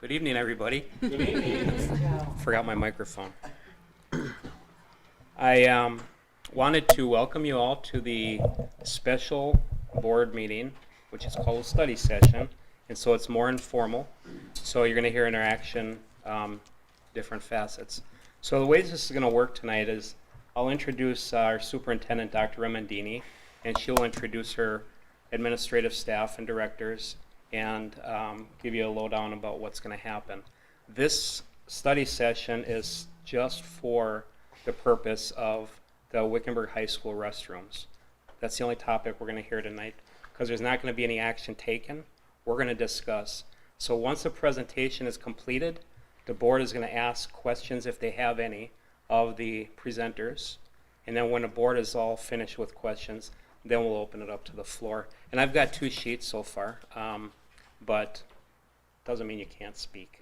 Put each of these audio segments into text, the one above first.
Good evening, everybody. Good evening. Forgot my microphone. I wanted to welcome you all to the special board meeting, which is called a study session, and so it's more informal. So you're going to hear interaction, different facets. So the way this is going to work tonight is I'll introduce our superintendent, Dr. Remendini, and she'll introduce her administrative staff and directors and give you a lowdown about what's going to happen. This study session is just for the purpose of the Wickenburg High School restrooms. That's the only topic we're going to hear tonight because there's not going to be any action taken. We're going to discuss. So once the presentation is completed, the board is going to ask questions, if they have any, of the presenters. And then when the board is all finished with questions, then we'll open it up to the floor. And I've got 2 sheets so far, but doesn't mean you can't speak.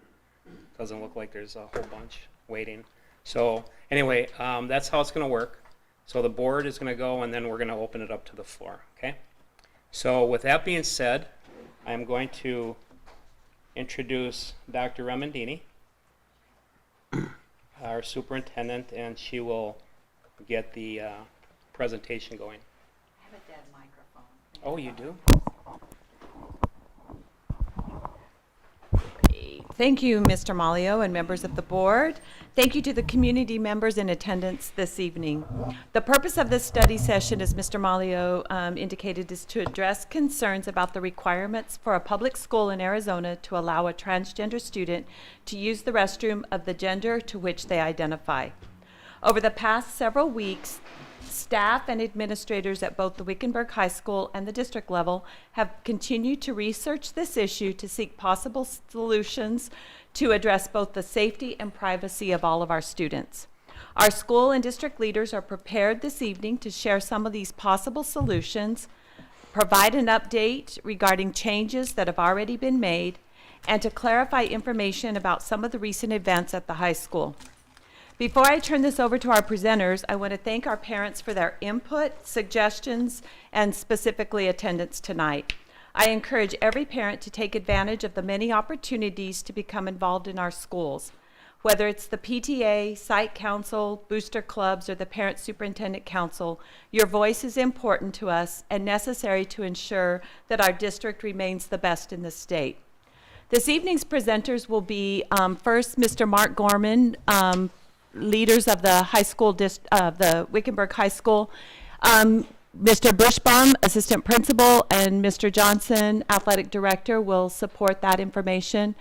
Doesn't look like there's a whole bunch waiting. So anyway, that's how it's going to work. So the board is going to go, and then we're going to open it up to the floor, okay? So with that being said, I'm going to introduce Dr. Remendini, our superintendent, and she will get the presentation going. I have a dead microphone. Oh, you do? Thank you, Mr. Malio and members of the board. Thank you to the community members in attendance this evening. The purpose of this study session, as Mr. Malio indicated, is to address concerns about the requirements for a public school in Arizona to allow a transgender student to use the restroom of the gender to which they identify. Over the past several weeks, staff and administrators at both the Wickenburg High School and the district level have continued to research this issue to seek possible solutions to address both the safety and privacy of all of our students. Our school and district leaders are prepared this evening to share some of these possible solutions, provide an update regarding changes that have already been made, and to clarify information about some of the recent events at the high school. Before I turn this over to our presenters, I want to thank our parents for their input, suggestions, and specifically attendance tonight. I encourage every parent to take advantage of the many opportunities to become involved in our schools. Whether it's the PTA, site council, booster clubs, or the Parent Superintendent Council, your voice is important to us and necessary to ensure that our district remains the best in the state. This evening's presenters will be first Mr. Mark Gorman, leaders of the high school, the Wickenburg High School, Mr. Bushbaum, assistant principal, and Mr. Johnson, athletic director, will support that information.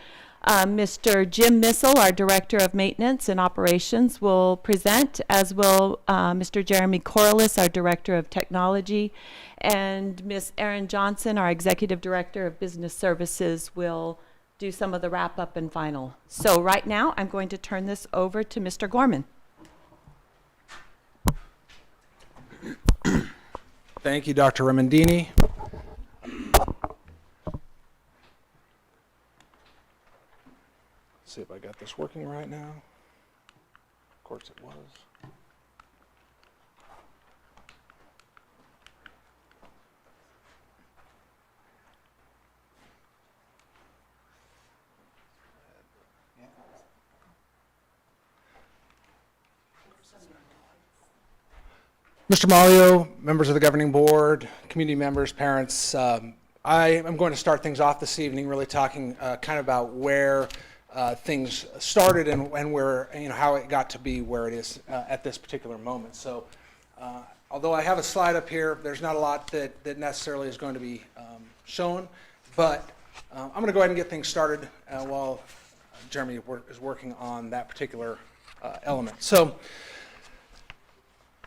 Mr. Jim Missel, our director of maintenance and operations, will present, as will Mr. Jeremy Corliss, our director of technology, and Ms. Erin Johnson, our executive director of business services, will do some of the wrap up and final. So right now, I'm going to turn this over to Mr. Gorman. Thank you, Dr. Remendini. See if I got this working right now. Of course it was. Mr. Malio, members of the governing board, community members, parents, I am going to start things off this evening really talking kind of about where things started and where, how it got to be where it is at this particular moment. So although I have a slide up here, there's not a lot that necessarily is going to be shown, but I'm going to go ahead and get things started while Jeremy is working on that particular element. So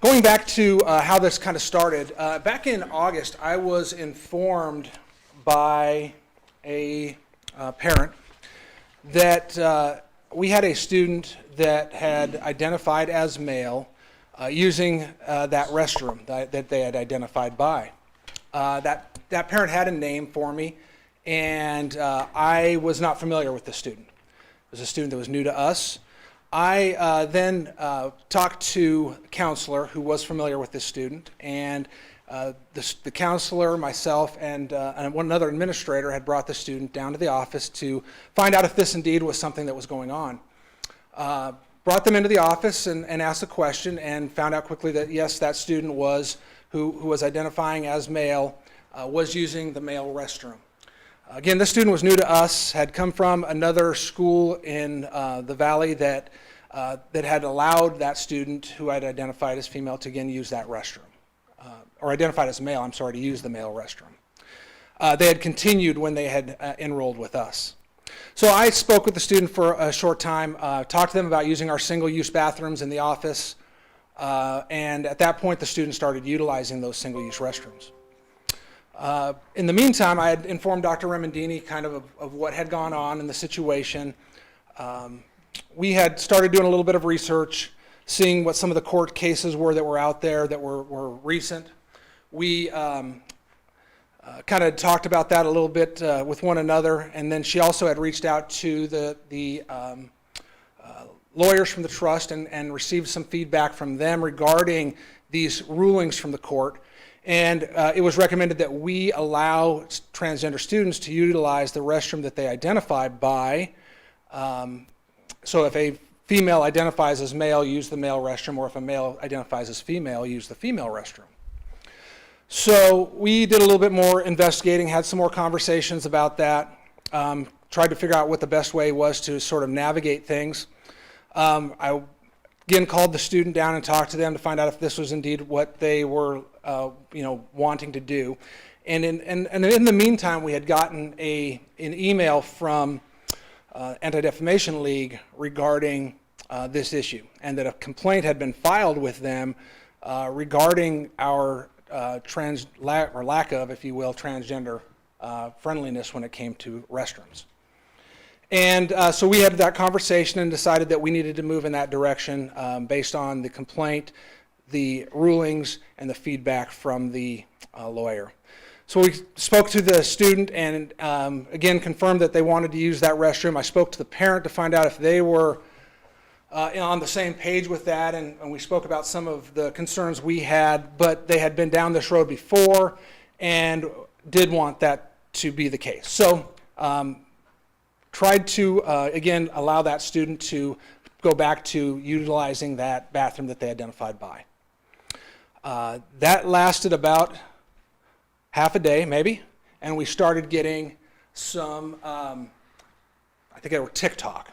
going back to how this kind of started, back in August, I was informed by a parent that we had a student that had identified as male using that restroom that they had identified by. That parent had a name for me, and I was not familiar with the student. It was a student that was new to us. I then talked to a counselor who was familiar with this student, and the counselor, myself, and one another administrator had brought the student down to the office to find out if this indeed was something that was going on. Brought them into the office and asked a question, and found out quickly that yes, that student who was identifying as male was using the male restroom. Again, this student was new to us, had come from another school in the valley that had allowed that student who had identified as female to again use that restroom, or identified as male, I'm sorry, to use the male restroom. They had continued when they had enrolled with us. So I spoke with the student for a short time, talked to them about using our single-use bathrooms in the office, and at that point the student started utilizing those single-use restrooms. In the meantime, I had informed Dr. Remendini kind of what had gone on in the situation. We had started doing a little bit of research, seeing what some of the court cases were that were out there that were recent. We kind of talked about that a little bit with one another, and then she also had reached out to the lawyers from the trust and received some feedback from them regarding these rulings from the court. And it was recommended that we allow transgender students to utilize the restroom that they identify by. So if a female identifies as male, use the male restroom, or if a male identifies as female, use the female restroom. So we did a little bit more investigating, had some more conversations about that, tried to figure out what the best way was to sort of navigate things. I again called the student down and talked to them to find out if this was indeed what they were wanting to do. And in the meantime, we had gotten an email from Anti-Defamation League regarding this issue, and that a complaint had been filed with them regarding our lack of, if you will, transgender friendliness when it came to restrooms. And so we had that conversation and decided that we needed to move in that direction based on the complaint, the rulings, and the feedback from the lawyer. So we spoke to the student and again confirmed that they wanted to use that restroom. I spoke to the parent to find out if they were on the same page with that, and we spoke about some of the concerns we had, but they had been down this road before and did want that to be the case. So tried to, again, allow that student to go back to utilizing that bathroom that they identified by. That lasted about half a day, maybe, and we started getting some, I think they were TikTok,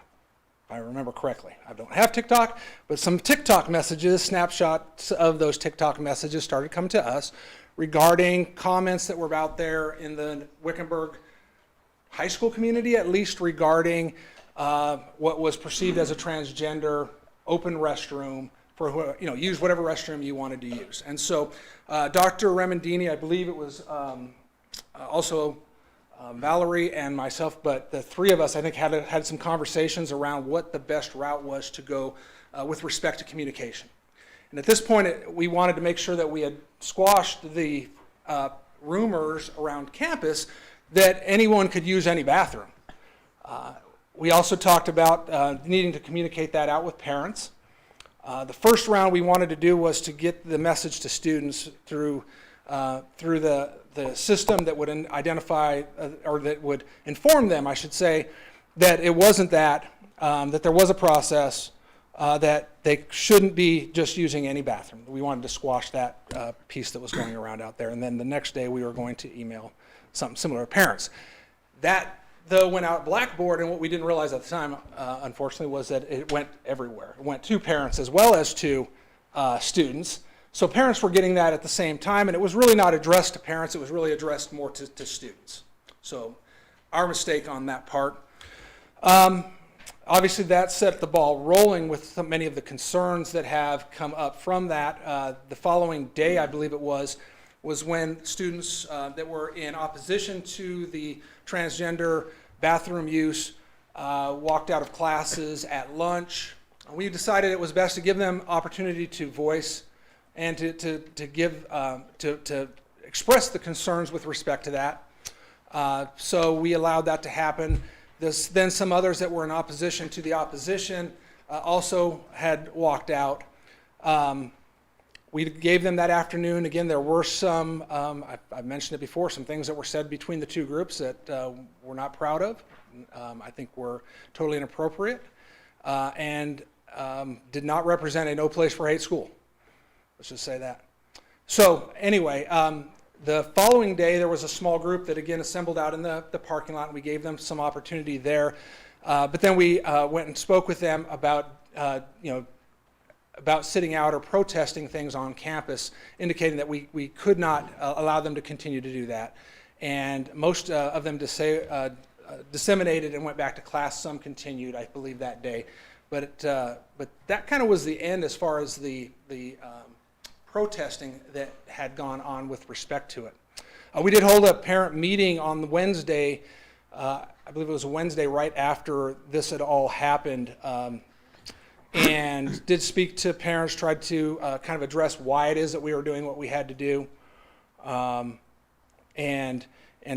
if I remember correctly. I don't have TikTok, but some TikTok messages, snapshots of those TikTok messages started coming to us regarding comments that were out there in the Wickenburg high school community, at least regarding what was perceived as a transgender open restroom for, use whatever restroom you wanted to use. And so Dr. Remendini, I believe it was also Valerie and myself, but the three of us, I think, had some conversations around what the best route was to go with respect to communication. And at this point, we wanted to make sure that we had squashed the rumors around campus that anyone could use any bathroom. We also talked about needing to communicate that out with parents. The first round we wanted to do was to get the message to students through the system that would identify, or that would inform them, I should say, that it wasn't that there was a process, that they shouldn't be just using any bathroom. We wanted to squash that piece that was going around out there. And then the next day we were going to email something similar to parents. That, though, went out Blackboard, and what we didn't realize at the time, unfortunately, was that it went everywhere. It went to parents as well as to students. So parents were getting that at the same time, and it was really not addressed to parents. It was really addressed more to students. So our mistake on that part. Obviously, that set the ball rolling with many of the concerns that have come up from that. The following day, I believe it was when students that were in opposition to the transgender bathroom use walked out of classes at lunch. We decided it was best to give them opportunity to voice and to express the concerns with respect to that. So we allowed that to happen. Then some others that were in opposition to the opposition also had walked out. We gave them that afternoon. Again, there were some, I've mentioned it before, some things that were said between the two groups that we're not proud of. I think were totally inappropriate and did not represent a no place for hate school. Let's just say that. So anyway, the following day there was a small group that again assembled out in the parking lot, and we gave them some opportunity there. But then we went and spoke with them about, about sitting out or protesting things on campus, indicating that we could not allow them to continue to do that. And most of them disseminated and went back to class. Some continued, I believe, that day. But that kind of was the end as far as the protesting that had gone on with respect to it. We did hold a parent meeting on the Wednesday, I believe it was a Wednesday right after this had all happened, and did speak to parents, tried to kind of address why it is that we were doing what we had to do, and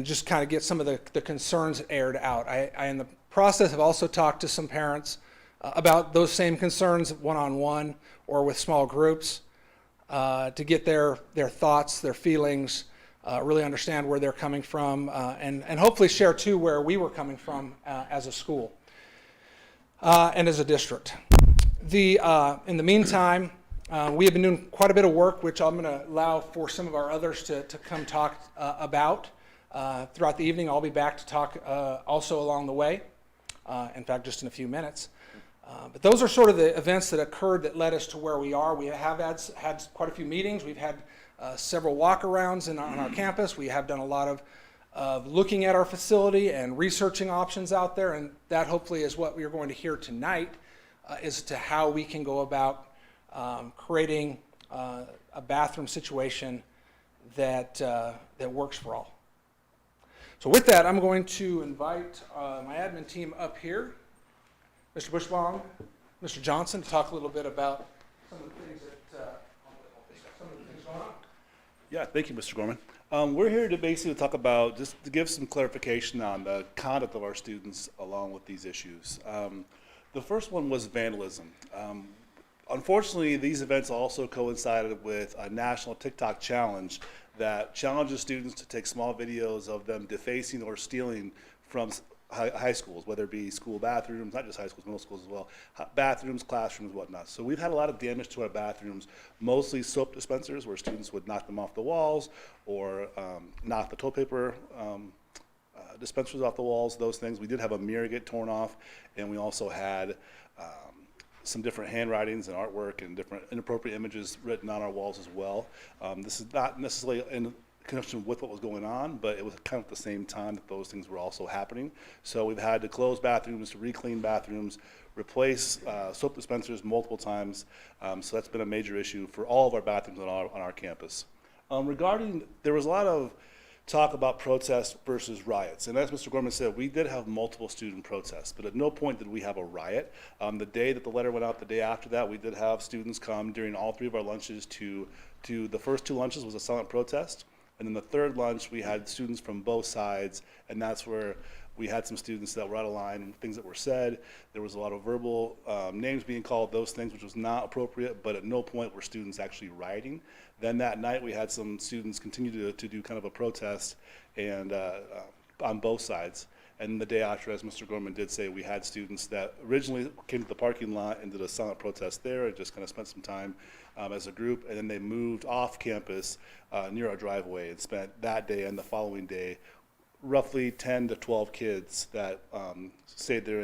just kind of get some of the concerns aired out. I, in the process, have also talked to some parents about those same concerns one-on-one or with small groups to get their thoughts, their feelings, really understand where they're coming from, and hopefully share too where we were coming from as a school and as a district. In the meantime, we have been doing quite a bit of work, which I'm going to allow for some of our others to come talk about throughout the evening. I'll be back to talk also along the way, in fact, just in a few minutes. But those are sort of the events that occurred that led us to where we are. We have had quite a few meetings. We've had several walk-arounds on our campus. We have done a lot of looking at our facility and researching options out there, and that hopefully is what we are going to hear tonight, as to how we can go about creating a bathroom situation that works for all. So with that, I'm going to invite my admin team up here, Mr. Bushbaum, Mr. Johnson, to talk a little bit about some of the things going on. Yeah, thank you, Mr. Gorman. We're here to basically talk about, just to give some clarification on the conduct of our students along with these issues. The first one was vandalism. Unfortunately, these events also coincided with a national TikTok challenge that challenges students to take small videos of them defacing or stealing from high schools, whether it be school bathrooms, not just high schools, middle schools as well, bathrooms, classrooms, whatnot. So we've had a lot of damage to our bathrooms, mostly soap dispensers where students would knock them off the walls or knock the toilet paper dispensers off the walls, those things. We did have a mirror get torn off, and we also had some different handwritings and artwork and different inappropriate images written on our walls as well. This is not necessarily in connection with what was going on, but it was kind of at the same time that those things were also happening. So we've had to close bathrooms, to re-clean bathrooms, replace soap dispensers multiple times. So that's been a major issue for all of our bathrooms on our campus. There was a lot of talk about protests versus riots. And as Mr. Gorman said, we did have multiple student protests, but at no point did we have a riot. The day that the letter went out, the day after that, we did have students come during all three of our lunches to the first two lunches was a silent protest. And then the third lunch, we had students from both sides, and that's where we had some students that were out of line, things that were said. There was a lot of verbal names being called, those things, which was not appropriate, but at no point were students actually rioting. Then that night, we had some students continue to do kind of a protest and on both sides. And the day after, as Mr. Gorman did say, we had students that originally came to the parking lot and did a silent protest there and just kind of spent some time as a group, and then they moved off campus near our driveway and spent that day and the following day roughly 10 to 12 kids that stayed there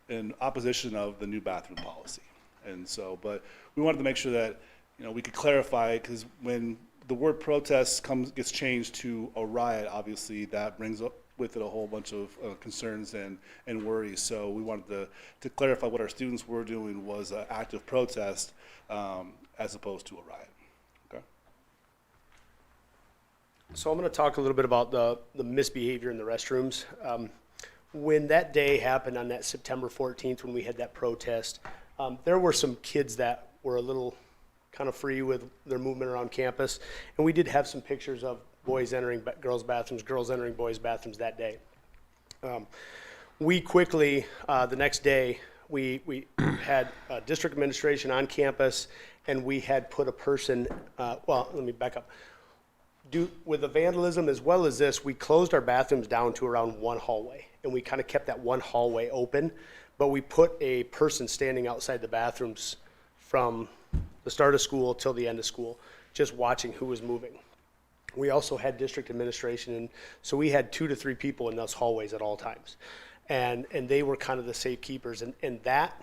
in opposition of the new bathroom policy. And so, but we wanted to make sure that we could clarify, because when the word protest gets changed to a riot, obviously that brings up with it a whole bunch of concerns and worries. So we wanted to clarify what our students were doing was an active protest as opposed to a riot. Okay. So I'm going to talk a little bit about the misbehavior in the restrooms. When that day happened on that September 14th, when we had that protest, there were some kids that were a little kind of free with their movement around campus, and we did have some pictures of boys entering girls' bathrooms, girls entering boys' bathrooms that day. We quickly, the next day, we had district administration on campus, and we had put a person, well, let me back up. With the vandalism as well as this, we closed our bathrooms down to around one hallway, and we kind of kept that one hallway open, but we put a person standing outside the bathrooms from the start of school till the end of school, just watching who was moving. We also had district administration, and so we had 2 to 3 people in those hallways at all times. And they were kind of the safekeepers, and that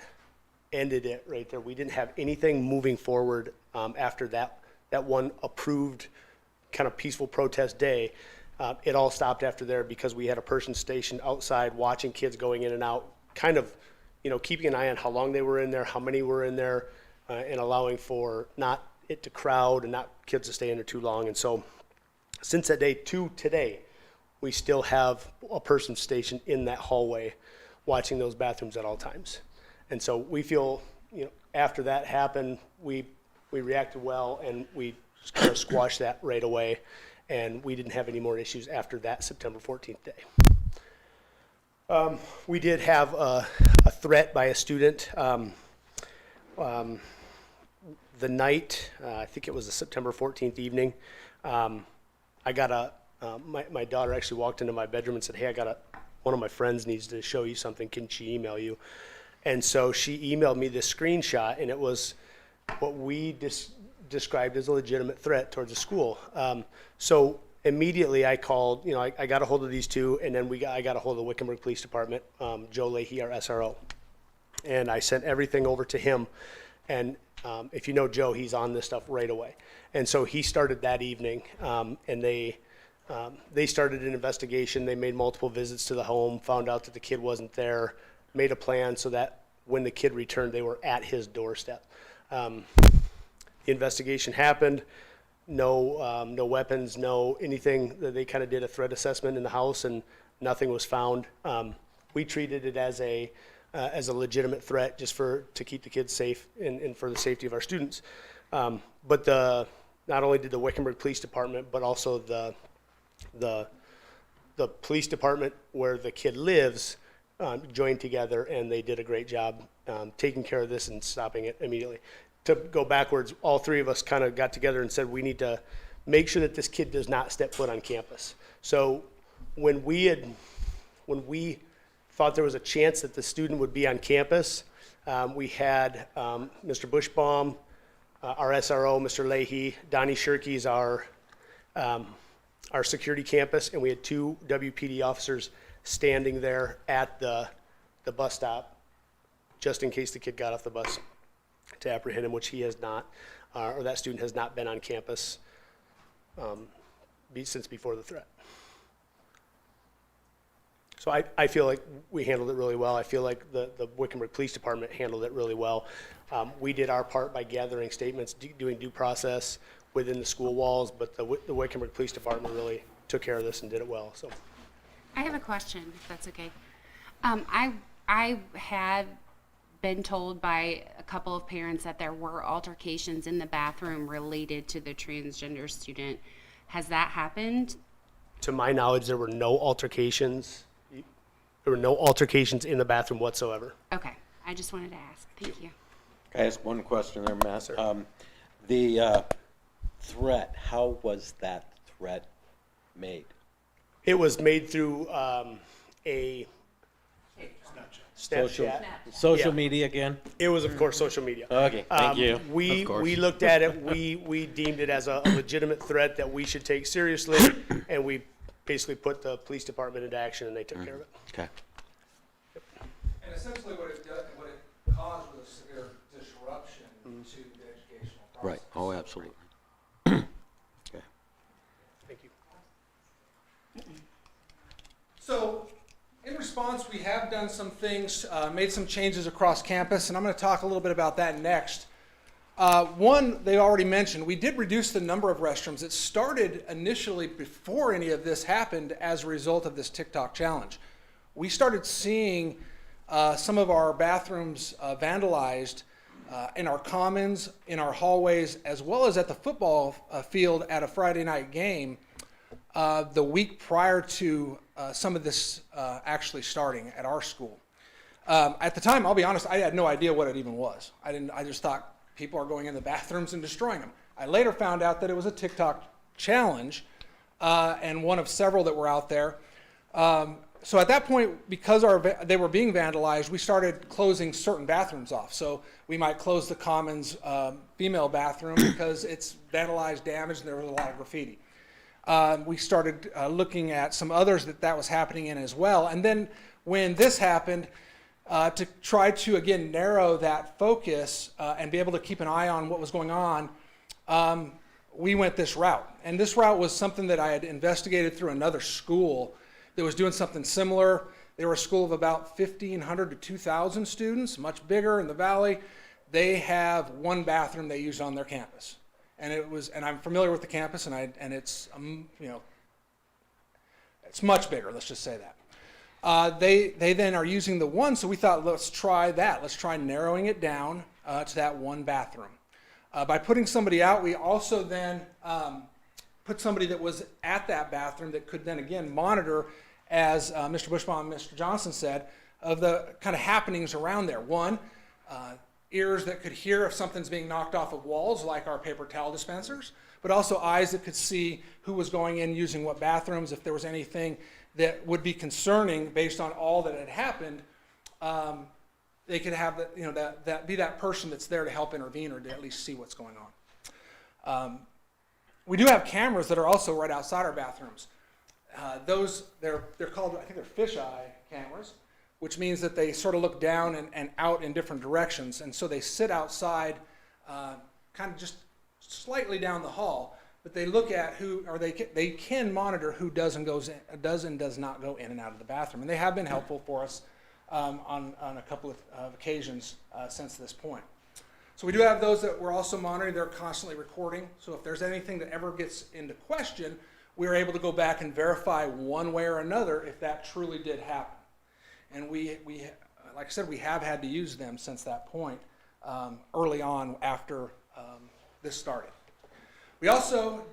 ended it right there. We didn't have anything moving forward after that one approved kind of peaceful protest day. It all stopped after there because we had a person stationed outside watching kids going in and out, kind of, keeping an eye on how long they were in there, how many were in there, and allowing for not it to crowd and not kids to stay in there too long. And so since that day to today, we still have a person stationed in that hallway watching those bathrooms at all times. And so we feel, after that happened, we reacted well, and we just kind of squashed that right away, and we didn't have any more issues after that September 14th day. We did have a threat by a student the night, I think it was a September 14th evening. I got my daughter actually walked into my bedroom and said, "Hey, one of my friends needs to show you something. Can she email you?" And so she emailed me this screenshot, and it was what we described as a legitimate threat towards the school. So immediately I called, I got a hold of these two, and then I got a hold of the Wickenburg Police Department, Joe Leahy, our SRO. And I sent everything over to him. And if you know Joe, he's on this stuff right away. And so he started that evening, and they started an investigation. They made multiple visits to the home, found out that the kid wasn't there, made a plan so that when the kid returned, they were at his doorstep. The investigation happened. No weapons, no anything. They kind of did a threat assessment in the house, and nothing was found. We treated it as a legitimate threat, just to keep the kids safe and for the safety of our students. But not only did the Wickenburg Police Department, but also the police department where the kid lives joined together, and they did a great job taking care of this and stopping it immediately. To go backwards, all 3 of us kind of got together and said we need to make sure that this kid does not step foot on campus. So when we thought there was a chance that the student would be on campus, we had Mr. Bushbaum, our SRO, Mr. Leahy, Donnie Shirkey's our security campus, and we had 2 WPD officers standing there at the bus stop just in case the kid got off the bus to apprehend him, which he has not, or that student has not been on campus since before the threat. So I feel like we handled it really well. I feel like the Wickenburg Police Department handled it really well. We did our part by gathering statements, doing due process within the school walls, but the Wickenburg Police Department really took care of this and did it well. So, I have a question, if that's okay. I had been told by a couple of parents that there were altercations in the bathroom related to the transgender student. Has that happened? To my knowledge, there were no altercations. There were no altercations in the bathroom whatsoever. Okay, I just wanted to ask. Thank you. Can I ask one question there, Matt? Sir. The threat, how was that threat made? It was made through a Snapchat. Social Yeah. media again? It was, of course, social media. Okay, thank you. We Of course. looked at it, we deemed it as a legitimate threat that we should take seriously, and we basically put the police department into action, and they took care of it. Okay. And essentially what it caused was a severe disruption to the educational process. Right, oh, absolutely. Okay. Thank you. So, in response, we have done some things, made some changes across campus, and I'm going to talk a little bit about that next. One, they already mentioned, we did reduce the number of restrooms. It started initially before any of this happened as a result of this TikTok challenge. We started seeing some of our bathrooms vandalized in our commons, in our hallways, as well as at the football field at a Friday night game the week prior to some of this actually starting at our school. At the time, I'll be honest, I had no idea what it even was. I just thought people are going in the bathrooms and destroying them. I later found out that it was a TikTok challenge, and one of several that were out there. So at that point, because they were being vandalized, we started closing certain bathrooms off. So we might close the Commons female bathroom because it's vandalized, damaged, and there was a lot of graffiti. We started looking at some others that was happening in as well. And then when this happened, to try to, again, narrow that focus and be able to keep an eye on what was going on, we went this route. And this route was something that I had investigated through another school that was doing something similar. They were a school of about 1,500 to 2,000 students, much bigger in the valley. They have one bathroom they use on their campus. And I'm familiar with the campus, and it's, it's much bigger, let's just say that. They then are using the one, so we thought, let's try that. Let's try narrowing it down to that one bathroom. By putting somebody out, we also then put somebody that was at that bathroom that could then again monitor, as Mr. Bushbaum and Mr. Johnson said, of the kind of happenings around there. One, ears that could hear if something's being knocked off of walls, like our paper towel dispensers, but also eyes that could see who was going in using what bathrooms, if there was anything that would be concerning based on all that had happened. They could have that be that person that's there to help intervene or to at least see what's going on. We do have cameras that are also right outside our bathrooms. They're called, I think they're fisheye cameras, which means that they sort of look down and out in different directions. And so they sit outside, kind of just slightly down the hall, but they look at they can monitor who does and does not go in and out of the bathroom. And they have been helpful for us on a couple of occasions since this point. So we do have those that we're also monitoring. They're constantly recording. So if there's anything that ever gets into question, we're able to go back and verify one way or another if that truly did happen. And we like I said, we have had to use them since that point, early on after this started. We also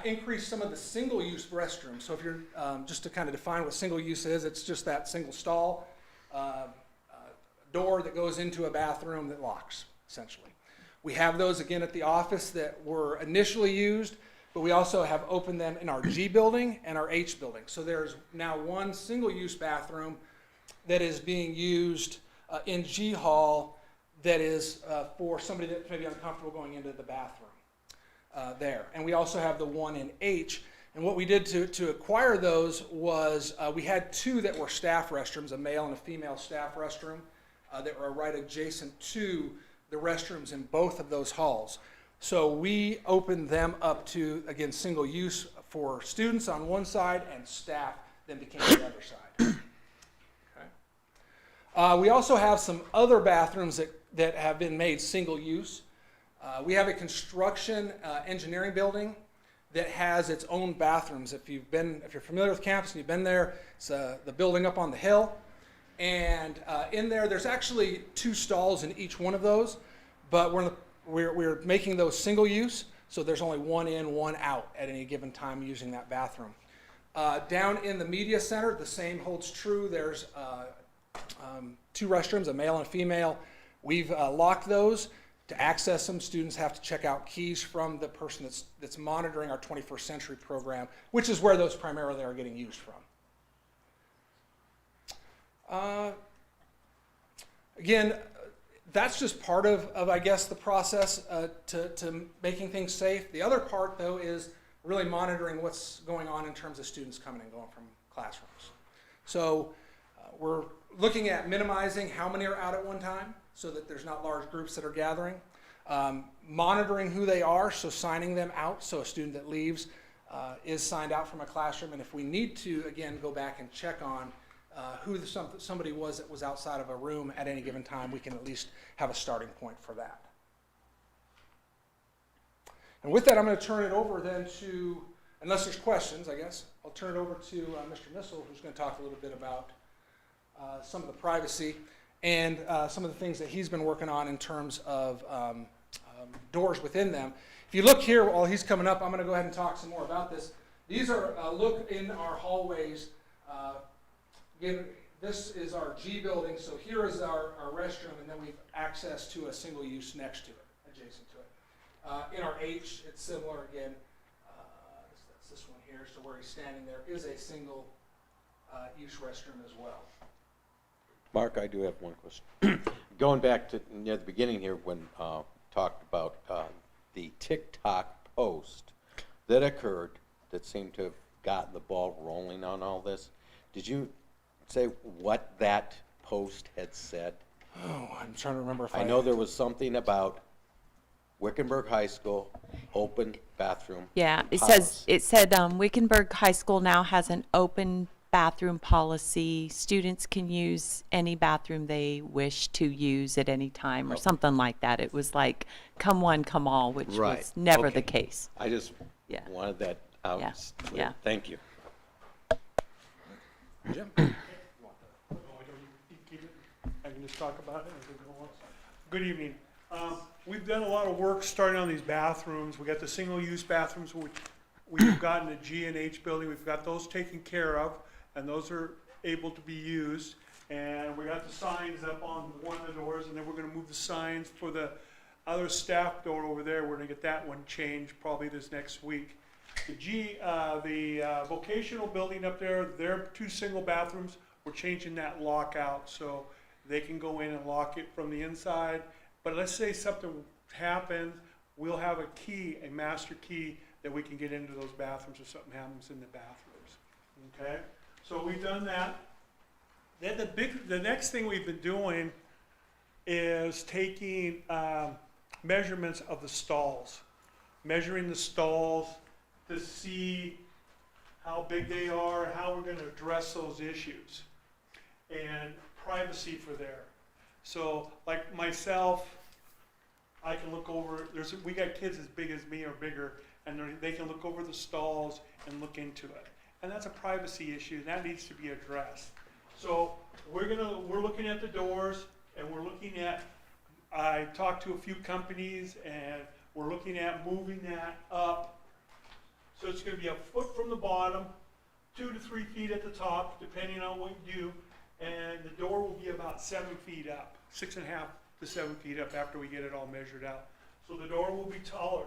increased some of the single-use restrooms. So if you're, just to kind of define what single-use is, it's just that single stall door that goes into a bathroom that locks, essentially. We have those again at the office that were initially used, but we also have opened them in our G building and our H building. So there's now one single-use bathroom that is being used in G Hall that is for somebody that may be uncomfortable going into the bathroom there. And we also have the one in H. And what we did to acquire those was we had two that were staff restrooms, a male and a female staff restroom, that were right adjacent to the restrooms in both of those halls. So we opened them up to, again, single use for students on one side and staff then became the other side. Okay. We also have some other bathrooms that have been made single use. We have a construction engineering building that has its own bathrooms. If you're familiar with campus and you've been there, it's the building up on the hill. And in there's actually 2 stalls in each one of those, but we're making those single use, so there's only one in, one out at any given time using that bathroom. Down in the media center, the same holds true. There's 2 restrooms, a male and a female. We've locked those. To access them, students have to check out keys from the person that's monitoring our 21st Century program, which is where those primarily are getting used from. Again, that's just part of I guess, the process to making things safe. The other part, though, is really monitoring what's going on in terms of students coming and going from classrooms. So we're looking at minimizing how many are out at one time so that there's not large groups that are gathering. Monitoring who they are, so signing them out so a student that leaves is signed out from a classroom. And if we need to, again, go back and check on who somebody was that was outside of a room at any given time, we can at least have a starting point for that. And with that, I'm going to turn it over then to, unless there's questions, I guess, I'll turn it over to Mr. Missel, who's going to talk a little bit about some of the privacy and some of the things that he's been working on in terms of doors within them. If you look here while he's coming up, I'm going to go ahead and talk some more about this. These are look in our hallways. Again, This is our G building, so here is our restroom, and then we've access to a single use next to it, adjacent to it. In our H, it's similar again. That's this one here, so where he's standing there is a single use restroom as well. Mark, I do have one question. Going back to near the beginning here when talked about the TikTok post that occurred that seemed to have gotten the ball rolling on all this. Did you say what that post had said? Oh, I'm trying to remember if I know there was something about Wickenburg High School, open bathroom. Yeah, policy. it said Wickenburg High School now has an open bathroom policy. Students can use any bathroom they wish to use at any time, or something like that. It was like, come one, come all, which Right, was never the okay. case. I just Yeah. wanted that out. Yeah, clear. yeah. Thank you. Jim? I can just talk about it as we go on. Good evening. We've done a lot of work starting on these bathrooms. We got the single-use bathrooms. We've gotten the G and H building. We've got those taken care of, and those are able to be used. And we got the signs up on one of the doors, and then we're gonna move the signs for the other staff door over there. We're gonna get that one changed probably this next week. The vocational building up there, their 2 single bathrooms, we're changing that lock out so they can go in and lock it from the inside. But let's say something happens, we'll have a key, a master key, that we can get into those bathrooms if something happens in the bathrooms. Okay? So we've done that. Then the next thing we've been doing is taking measurements of the stalls. Measuring the stalls to see how big they are, how we're gonna address those issues, and privacy for there. So, like myself, I can look over, we got kids as big as me or bigger, and they can look over the stalls and look into it. And that's a privacy issue, and that needs to be addressed. So, we're looking at the doors, and we're looking at, I talked to a few companies, and we're looking at moving that up. So it's gonna be 1 foot from the bottom, 2 to 3 feet at the top, depending on what you do. And the door will be about 7 feet up, 6.5 to 7 feet up after we get it all measured out. So the door will be taller.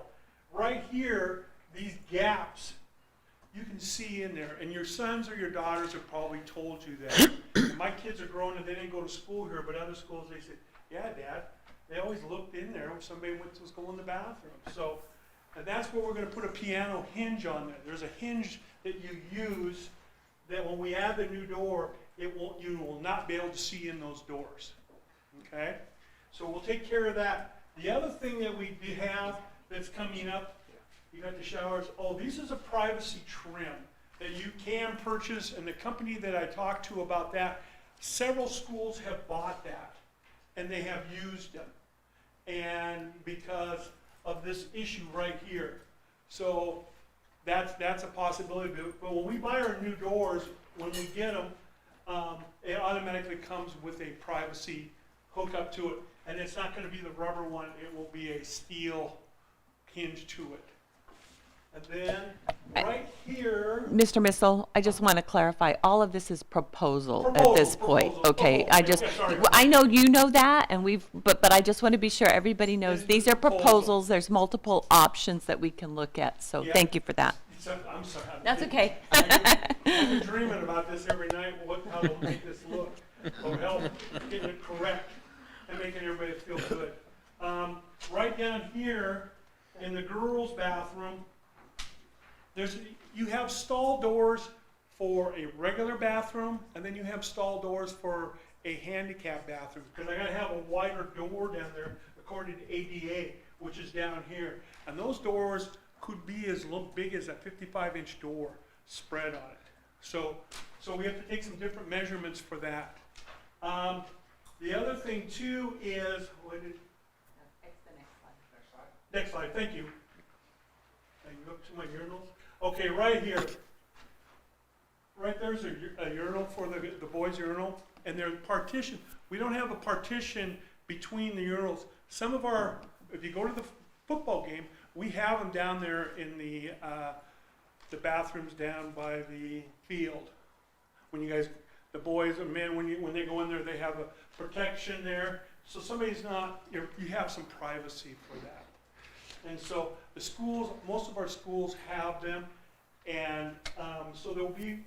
Right here, these gaps, you can see in there, and your sons or your daughters have probably told you that. And my kids are grown and they didn't go to school here, but other schools, they said, yeah, Dad, they always looked in there when somebody was going to the bathroom. So, and that's where we're gonna put a piano hinge on there. There's a hinge that you use that when we add the new door, you will not be able to see in those doors, okay? So we'll take care of that. The other thing that we have that's coming up, you got the showers, this is a privacy trim that you can purchase, and the company that I talked to about that, several schools have bought that, and they have used them. And because of this issue right here. So that's a possibility. But when we buy our new doors, when we get them, it automatically comes with a privacy hookup to it. And it's not going to be the rubber one, it will be a steel hinge to it. And then right here, Mr. Missel, I just want to clarify, all of this is proposal at this point, okay? I just, Yeah, sorry. I know you know that, and but I just want to be sure everybody knows, This is these are proposal. proposals, there's multiple options that we can look at, so Yeah. thank you for that. I'm sorry. That's okay. I've been dreaming about this every night, how to make this look, or help getting it correct and making everybody feel good. Right down here in the girls' bathroom, you have stall doors for a regular bathroom, and then you have stall doors for a handicap bathroom, because I gotta have a wider door down there according to ADA, which is down here. And those doors could be as big as a 55-inch door spread on it. So we have to take some different measurements for that. The other thing too is, next slide, thank you. I can go to my urinals. Okay, right here. Right there's a urinal for the boys' urinal, and they're partitioned. We don't have a partition between the urinals. Some of if you go to the football game, we have them down there in the bathrooms down by the field. When you guys the boys and men, when they go in there, they have a protection there. So somebody's not, you have some privacy for that. And so the schools, most of our schools have them. And so there'll be,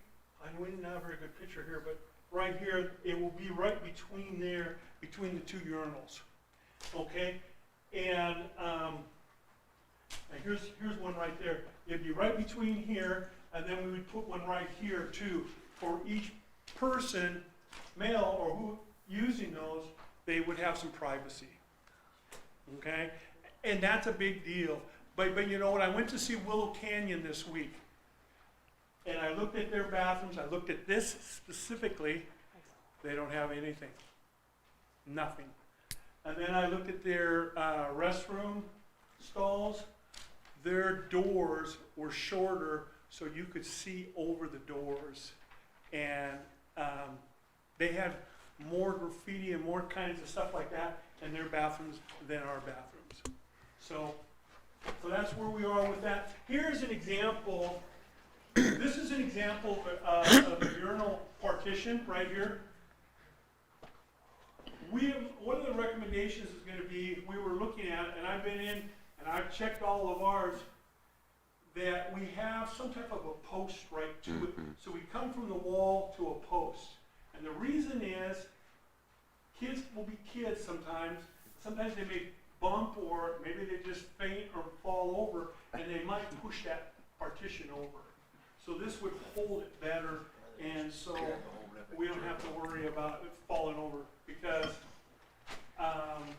I know we didn't have a very good picture here, but right here, it will be right between there, between the two urinals. Okay? And here's one right there. It'd be right between here, and then we would put one right here too. For each person, male or who using those, they would have some privacy. Okay? And that's a big deal. But you know what, I went to see Willow Canyon this week. And I looked at their bathrooms, I looked at this specifically, they don't have anything. Nothing. And then I looked at their restroom stalls. Their doors were shorter so you could see over the doors. And they had more graffiti and more kinds of stuff like that in their bathrooms than our bathrooms. So that's where we are with that. Here's an example. This is an example of a urinal partition right here. One of the recommendations is going to be, we were looking at, and I've been in and I've checked all of ours, that we have some type of a post right to it. So we come from the wall to a post. And the reason is, kids will be kids sometimes. Sometimes they may bump, or maybe they just faint or fall over, and they might push that partition over. So this would hold it better, and so we don't have to worry about it falling over, because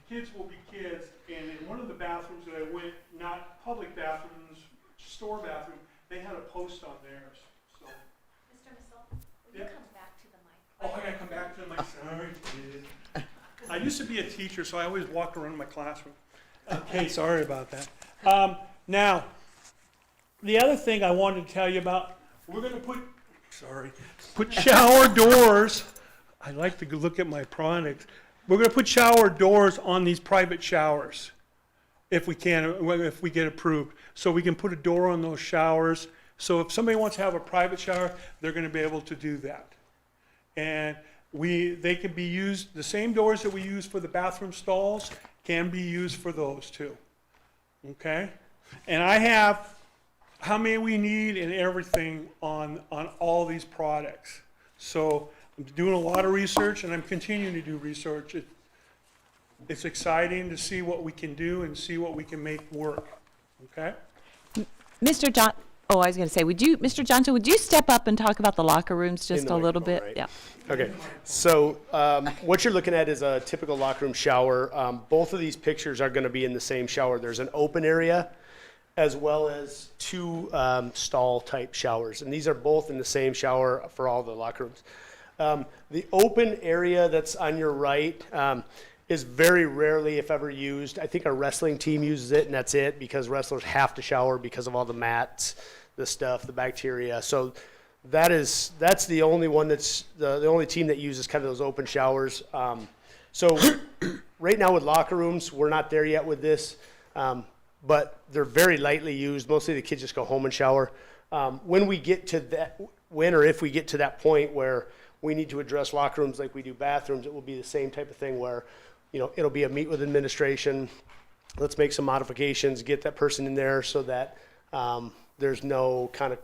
kids will be kids. And in one of the bathrooms that I went, not public bathrooms, store bathroom, they had a post on theirs. So. Mr. Missile, will you come back to the mic? Oh, I gotta come back to the mic. Sorry, kid. I used to be a teacher, so I always walked around my classroom. Okay, sorry about that. Now, the other thing I wanted to tell you about, we're gonna put shower doors. I like to look at my products. We're gonna put shower doors on these private showers, if we can, if we get approved. So we can put a door on those showers. So if somebody wants to have a private shower, they're gonna be able to do that. And they can be used, the same doors that we use for the bathroom stalls can be used for those too. Okay? And I have how many we need and everything on all these products. So I'm doing a lot of research, and I'm continuing to do research. It's exciting to see what we can do and see what we can make work. Okay? Mr. John, I was going to say, Mr. Johnson, would you step up and talk about the locker rooms just a little bit? Right? Yeah. Okay, so what you're looking at is a typical locker room shower. Both of these pictures are going to be in the same shower. There's an open area as well as two stall type showers, and these are both in the same shower for all the locker rooms. The open area that's on your right is very rarely, if ever, used. I think our wrestling team uses it, and that's it, because wrestlers have to shower because of all the mats, the stuff, the bacteria. So that's the only one that's the only team that uses kind of those open showers. So right now with locker rooms, we're not there yet with this, but they're very lightly used. Mostly the kids just go home and shower. When we get to that, if we get to that point where we need to address locker rooms like we do bathrooms, it will be the same type of thing where, it'll be a meet with administration. Let's make some modifications, get that person in there so that there's no kind of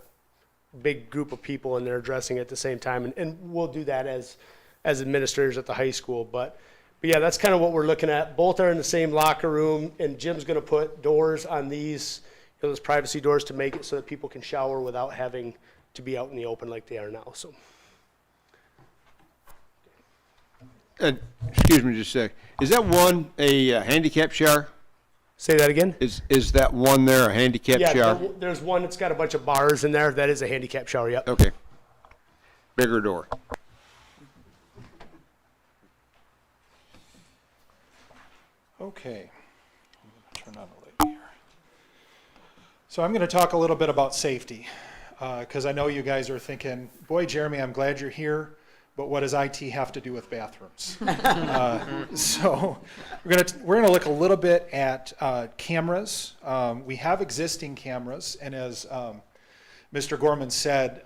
big group of people in there addressing it at the same time. And we'll do that as administrators at the high school. But yeah, that's kind of what we're looking at. Both are in the same locker room, and Jim's going to put doors on these, those privacy doors, to make it so that people can shower without having to be out in the open like they are now. So. Excuse me just a sec. Is that one a handicap shower? Say that again? Is that one there a handicap shower? Yeah, there's one that's got a bunch of bars in there. That is a handicap shower, yep. Okay. Bigger door. Okay. Turn on the light here. So I'm going to talk a little bit about safety, because I know you guys are thinking, boy, Jeremy, I'm glad you're here, but what does IT have to do with bathrooms? So we're gonna look a little bit at cameras. We have existing cameras, and as Mr. Gorman said,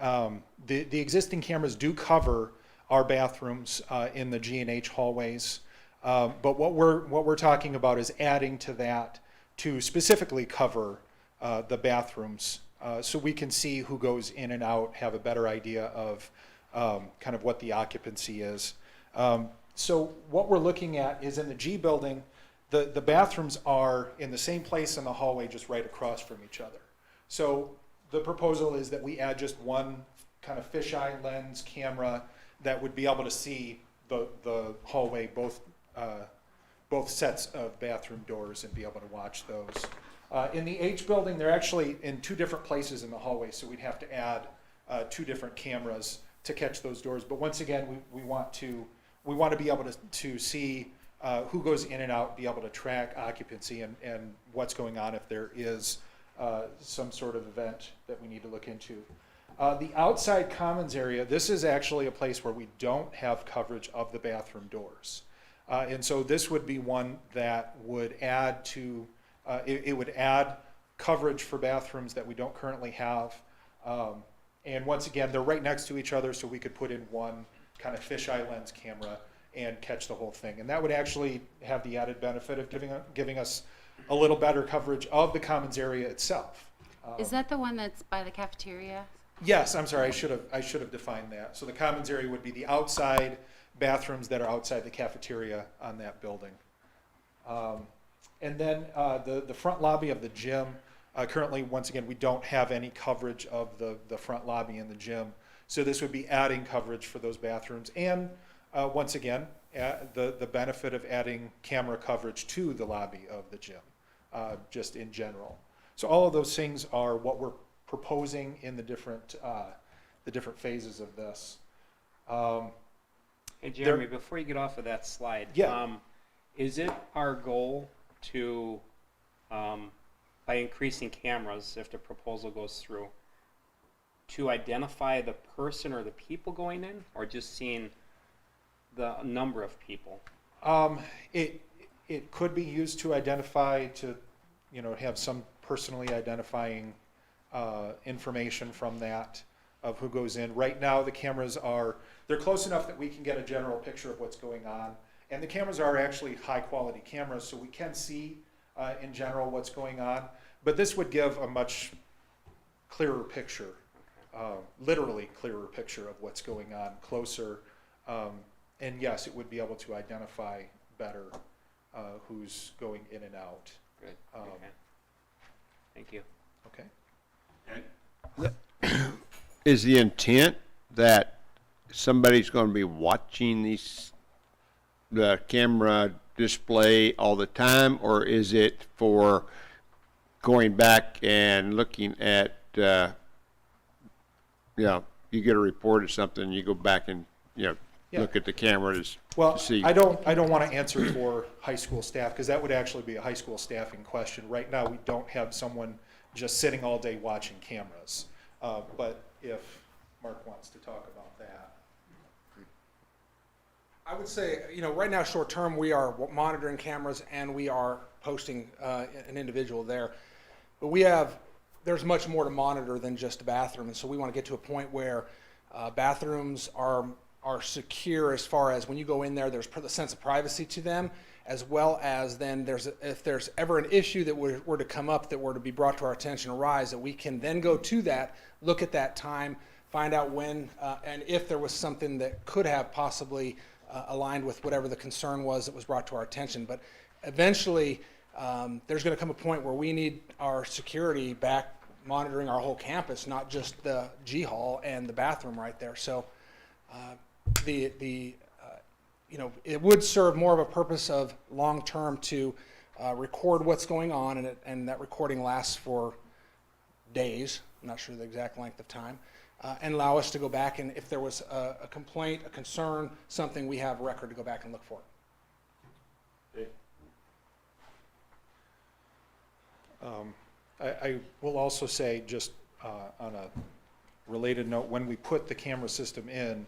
the existing cameras do cover our bathrooms in the G&H hallways. But what we're talking about is adding to that to specifically cover the bathrooms, so we can see who goes in and out, have a better idea of kind of what the occupancy is. So what we're looking at is in the G building, the bathrooms are in the same place in the hallway, just right across from each other. So the proposal is that we add just one kind of fisheye lens camera that would be able to see the hallway, both sets of bathroom doors, and be able to watch those. In the H building, they're actually in two different places in the hallway, so we'd have to add two different cameras to catch those doors. But once again, we want to be able to see who goes in and out, be able to track occupancy and what's going on if there is some sort of event that we need to look into. The outside commons area, this is actually a place where we don't have coverage of the bathroom doors. And so this would be one that would add to, it would add coverage for bathrooms that we don't currently have. And once again, they're right next to each other, so we could put in one kind of fisheye lens camera and catch the whole thing. And that would actually have the added benefit of giving us a little better coverage of the commons area itself. Is that the one that's by the cafeteria? Yes, I'm sorry, I should have defined that. So the commons area would be the outside bathrooms that are outside the cafeteria on that building. And then the front lobby of the gym, currently, once again, we don't have any coverage of the front lobby in the gym. So this would be adding coverage for those bathrooms. And once again, the benefit of adding camera coverage to the lobby of the gym, just in general. So all of those things are what we're proposing in the different phases of this. Hey, Jeremy, before you get off of that slide, Yeah. Is it our goal to, by increasing cameras, if the proposal goes through, to identify the person or the people going in, or just seeing the number of people? It could be used to identify, to have some personally identifying information from that of who goes in. Right now, the cameras they're close enough that we can get a general picture of what's going on. And the cameras are actually high quality cameras, so we can see in general what's going on. But this would give a much clearer picture, literally clearer picture of what's going on, closer. And yes, it would be able to identify better who's going in and out. Good, okay. Thank you. Okay. Is the intent that somebody's going to be watching the camera display all the time, or is it for going back and looking at, you get a report or something, you go back and, look at the cameras Well, to see? I don't want to answer for high school staff, because that would actually be a high school staffing question. Right now, we don't have someone just sitting all day watching cameras. But if Mark wants to talk about that. I would say, right now, short term, we are monitoring cameras and we are posting an individual there. But there's much more to monitor than just a bathroom. And so we want to get to a point where bathrooms are secure, as far as when you go in there, there's a sense of privacy to them, as well as then if there's ever an issue that were to come up, that were to be brought to our attention, arise, that we can then go to that, look at that time, find out when and if there was something that could have possibly aligned with whatever the concern was that was brought to our attention. But eventually, there's going to come a point where we need our security back monitoring our whole campus, not just the G Hall and the bathroom right there. So it would serve more of a purpose of long-term to record what's going on, and that recording lasts for days. I'm not sure the exact length of time. And allow us to go back, and if there was a complaint, a concern, something, we have a record to go back and look for. I will also say, just on a related note, when we put the camera system in,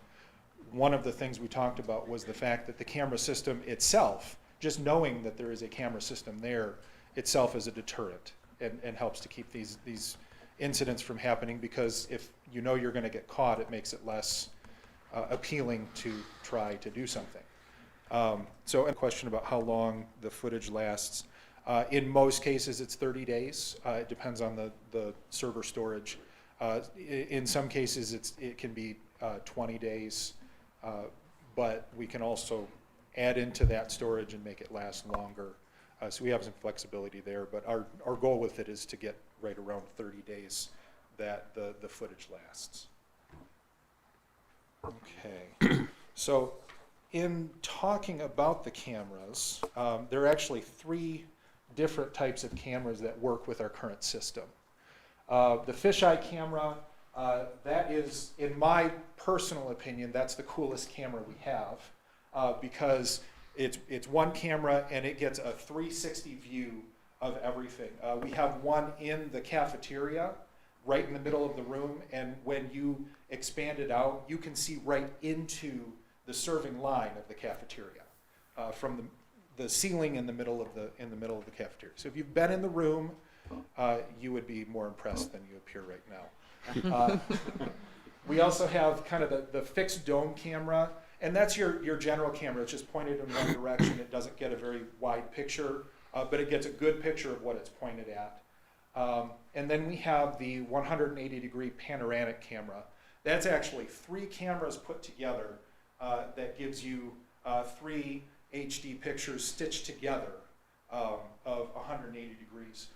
one of the things we talked about was the fact that the camera system itself, just knowing that there is a camera system there itself, is a deterrent and helps to keep these incidents from happening, because if you're going to get caught, it makes it less appealing to try to do something. So a question about how long the footage lasts. In most cases, it's 30 days. It depends on the server storage. In some cases, it can be 20 days, but we can also add into that storage and make it last longer. So we have some flexibility there, but our goal with it is to get right around 30 days that the footage lasts. Okay, so in talking about the cameras, there are actually 3 different types of cameras that work with our current system. The fisheye camera, that is, in my personal opinion, that's the coolest camera we have because it's one camera and it gets a 360 view of everything. We have one in the cafeteria, right in the middle of the room, and when you expand it out, you can see right into the serving line of the cafeteria from the ceiling in the middle of the cafeteria. So if you've been in the room, you would be more impressed than you appear right now. We also have kind of the fixed dome camera, and that's your general camera. It's just pointed in one direction. It doesn't get a very wide picture, but it gets a good picture of what it's pointed at. And then we have the 180-degree panoramic camera. That's actually 3 cameras put together that gives you 3 HD pictures stitched together of 180 degrees.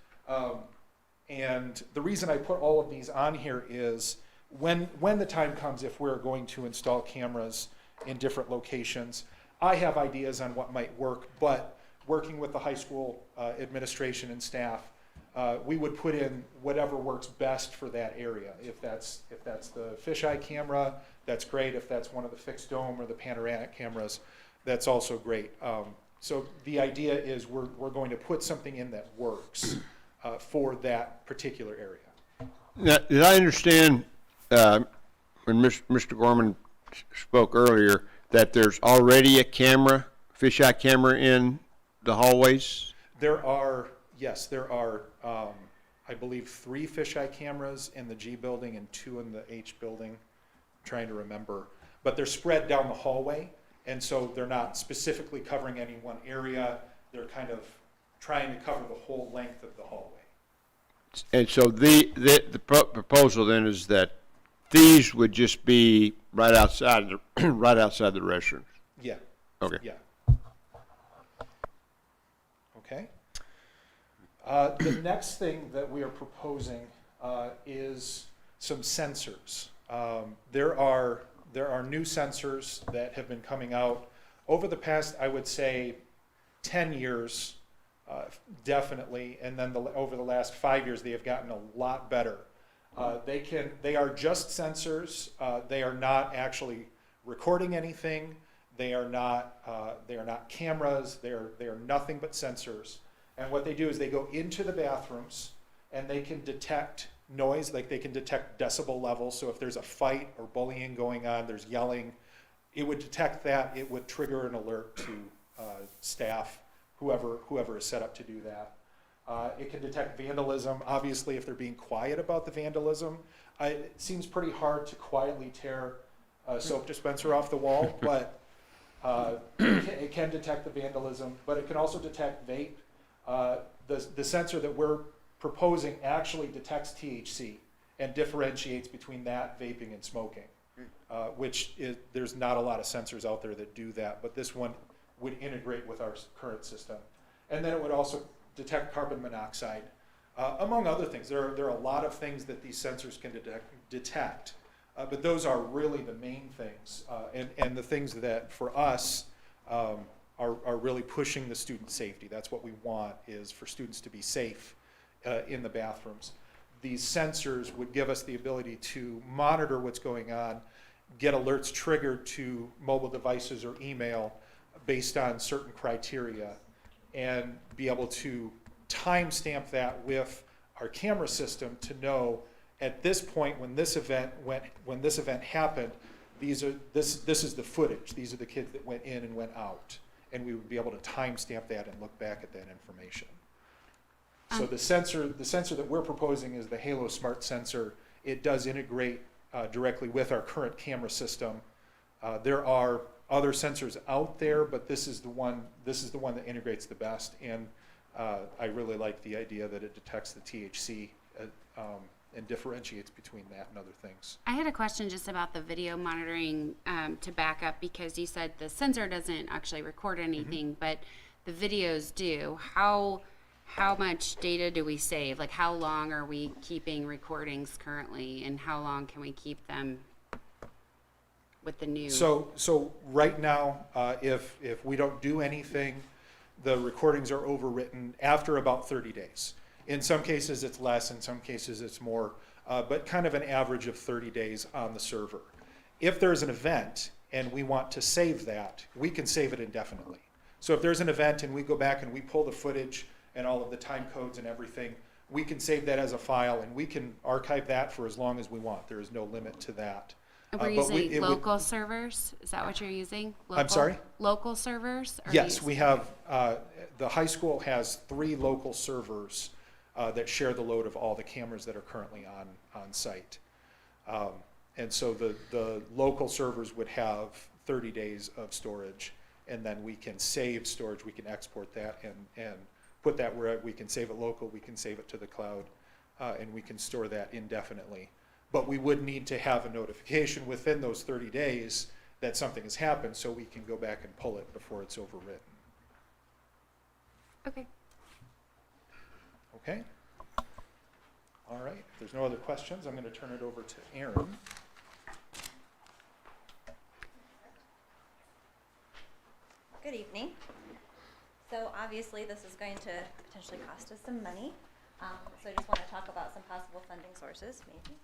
And the reason I put all of these on here is when the time comes, if we're going to install cameras in different locations, I have ideas on what might work, but working with the high school administration and staff, we would put in whatever works best for that area. If that's the fisheye camera, that's great. If that's one of the fixed dome or the panoramic cameras, that's also great. So the idea is we're going to put something in that works for that particular area. Now, did I understand when Mr. Gorman spoke earlier that there's already a camera, fisheye camera in the hallways? There are, I believe 3 fisheye cameras in the G building and 2 in the H building. I'm trying to remember, but they're spread down the hallway, and so they're not specifically covering any one area. They're kind of trying to cover the whole length of the hallway. And so the proposal then is that these would just be right outside the restrooms. Yeah. Okay. Yeah. Okay. The next thing that we are proposing is some sensors. There are new sensors that have been coming out over the past, I would say, 10 years, definitely, and then over the last 5 years, they have gotten a lot better. They are just sensors. They are not actually recording anything. They are not cameras. They are nothing but sensors. And what they do is they go into the bathrooms and they can detect noise, like they can detect decibel levels. So if there's a fight or bullying going on, there's yelling, it would detect that. It would trigger an alert to staff, whoever is set up to do that. It can detect vandalism. Obviously, if they're being quiet about the vandalism, it seems pretty hard to quietly tear a soap dispenser off the wall, but it can detect the vandalism, but it can also detect vape. The sensor that we're proposing actually detects THC and differentiates between that, vaping, and smoking, which there's not a lot of sensors out there that do that, but this one would integrate with our current system. And then it would also detect carbon monoxide, among other things. There are a lot of things that these sensors can detect, but those are really the main things, and the things that for us are really pushing the student safety. That's what we want, is for students to be safe in the bathrooms. These sensors would give us the ability to monitor what's going on, get alerts triggered to mobile devices or email based on certain criteria, and be able to timestamp that with our camera system to know at this point when this event happened, this is the footage. These are the kids that went in and went out, and we would be able to timestamp that and look back at that information. So the sensor that we're proposing is the Halo Smart sensor. It does integrate directly with our current camera system, There are other sensors out there, but this is the one that integrates the best. And I really like the idea that it detects the THC and differentiates between that and other things. I had a question just about the video monitoring to back up, because you said the sensor doesn't actually record anything, but the videos do. How much data do we save? Like, how long are we keeping recordings currently, and how long can we keep them with the new? So right now, if we don't do anything, the recordings are overwritten after about 30 days. In some cases, it's less. In some cases, it's more, but kind of an average of 30 days on the server. If there's an event and we want to save that, we can save it indefinitely. So if there's an event and we go back and we pull the footage and all of the time codes and everything, we can save that as a file and we can archive that for as long as we want. There is no limit to that. We're But using local servers? Is that what you're using? I'm sorry? Local servers? Or Yes, we have, the high school has 3 local servers that share the load of all the cameras that are currently on site. And so the local servers would have 30 days of storage, and then we can save storage, we can export that and put that where we can save it local, we can save it to the cloud, and we can store that indefinitely. But we would need to have a notification within those 30 days that something has happened, so we can go back and pull it before it's overwritten. Okay. Okay? All right, if there's no other questions, I'm going to turn it over to Aaron. Good evening. So obviously, this is going to potentially cost us some money. So I just want to talk about some possible funding sources, maybe.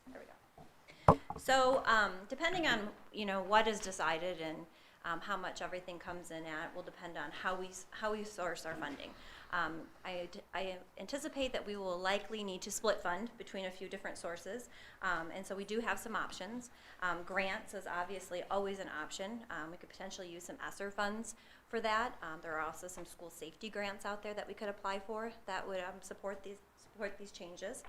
There we go. So depending on, what is decided and how much everything comes in at will depend on how we source our funding. I anticipate that we will likely need to split fund between a few different sources, and so we do have some options. Grants is obviously always an option. We could potentially use some ESSER funds for that. There are also some school safety grants out there that we could apply for that would support these changes.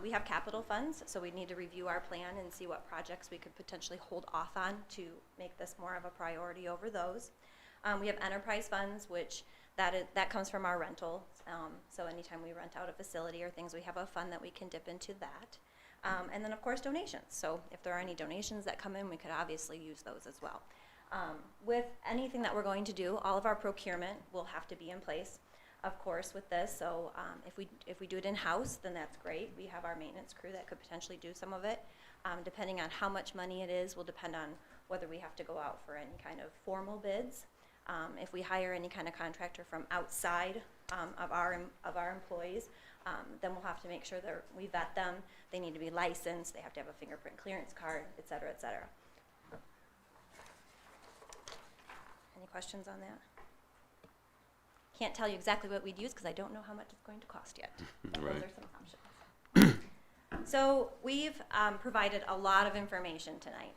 We have capital funds, so we need to review our plan and see what projects we could potentially hold off on to make this more of a priority over those. We have enterprise funds, which that comes from our rental. So anytime we rent out a facility or things, we have a fund that we can dip into that. And then of course donations. So if there are any donations that come in, we could obviously use those as well. With anything that we're going to do, all of our procurement will have to be in place, of course, with this. So if we do it in-house, then that's great. We have our maintenance crew that could potentially do some of it. Depending on how much money it is will depend on whether we have to go out for any kind of formal bids. If we hire any kind of contractor from outside of our employees, then we'll have to make sure that we vet them. They need to be licensed. They have to have a fingerprint clearance card, et cetera, et cetera. Any questions on that? Can't tell you exactly what we'd use because I don't know how much it's going to cost yet. But Right. those are some options. So we've provided a lot of information tonight.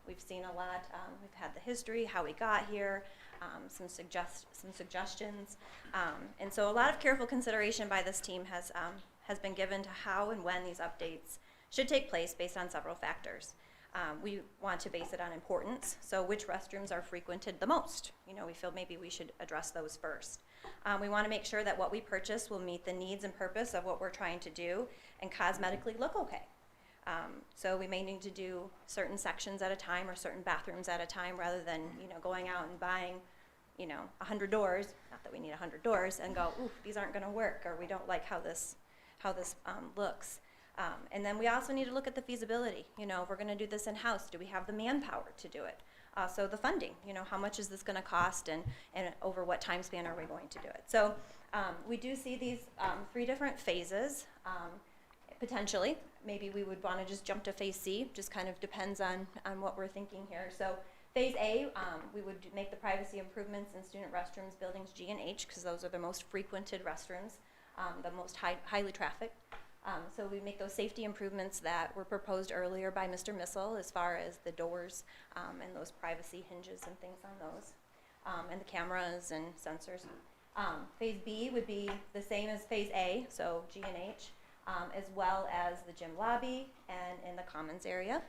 We've seen a lot. We've had the history, how we got here, some suggestions, and so a lot of careful consideration by this team has been given to how and when these updates should take place based on several factors. We want to base it on importance, so which restrooms are frequented the most? We feel maybe we should address those first. We want to make sure that what we purchase will meet the needs and purpose of what we're trying to do and cosmetically look okay. So we may need to do certain sections at a time or certain bathrooms at a time rather than, going out and buying, 100 doors, not that we need 100 doors, and go, ooh, these aren't going to work, or we don't like how this looks. And then we also need to look at the feasibility. If we're going to do this in-house, do we have the manpower to do it? So the funding, how much is this going to cost and over what time span are we going to do it? So we do see these 3 different phases, potentially. Maybe we would want to just jump to phase C, just kind of depends on what we're thinking here. So phase A, we would make the privacy improvements in student restrooms, buildings G and H, because those are the most frequented restrooms, the most highly trafficked. So we make those safety improvements that were proposed earlier by Mr. Missel as far as the doors and those privacy hinges and things on those, and the cameras and sensors. Phase B would be the same as phase A, so G and H. as well as the gym lobby and in the commons area.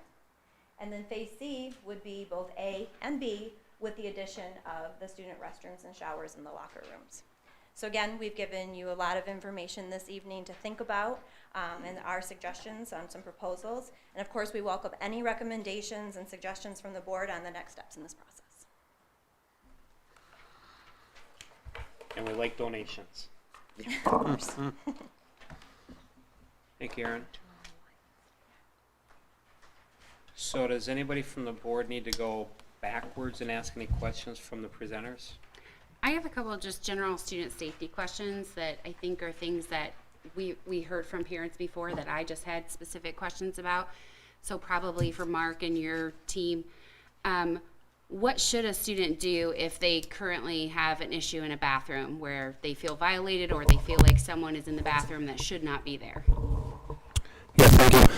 And then phase C would be both A and B with the addition of the student restrooms and showers in the locker rooms. So again, we've given you a lot of information this evening to think about and our suggestions on some proposals. And of course, we welcome any recommendations and suggestions from the board on the next steps in this process. And we like donations. Of course. Thank you, Aaron. So does anybody from the board need to go backwards and ask any questions from the presenters? I have a couple of just general student safety questions that I think are things that we heard from parents before that I just had specific questions about. So probably for Mark and your team, what should a student do if they currently have an issue in a bathroom where they feel violated or they feel like someone is in the bathroom that should not be there? Yes, thank you.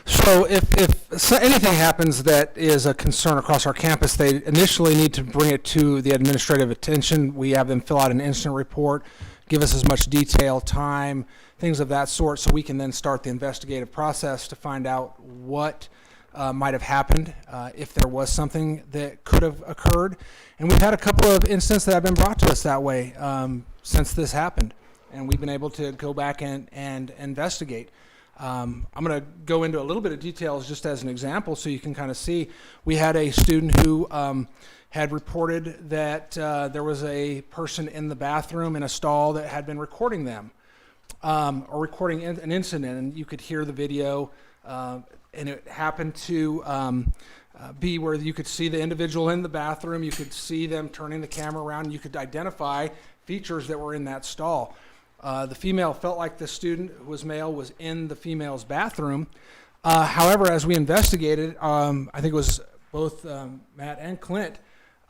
So if anything happens that is a concern across our campus, they initially need to bring it to the administrative attention. We have them fill out an incident report, give us as much detail, time, things of that sort, so we can then start the investigative process to find out what might have happened, if there was something that could have occurred. And we've had a couple of incidents that have been brought to us that way since this happened, and we've been able to go back and investigate. I'm going to go into a little bit of details just as an example so you can kind of see. We had a student who had reported that there was a person in the bathroom in a stall that had been recording them or recording an incident, and you could hear the video, and it happened to be where you could see the individual in the bathroom, you could see them turning the camera around, and you could identify features that were in that stall. The female felt like the student, who was male, was in the female's bathroom. However, as we investigated, I think it was both Matt and Clint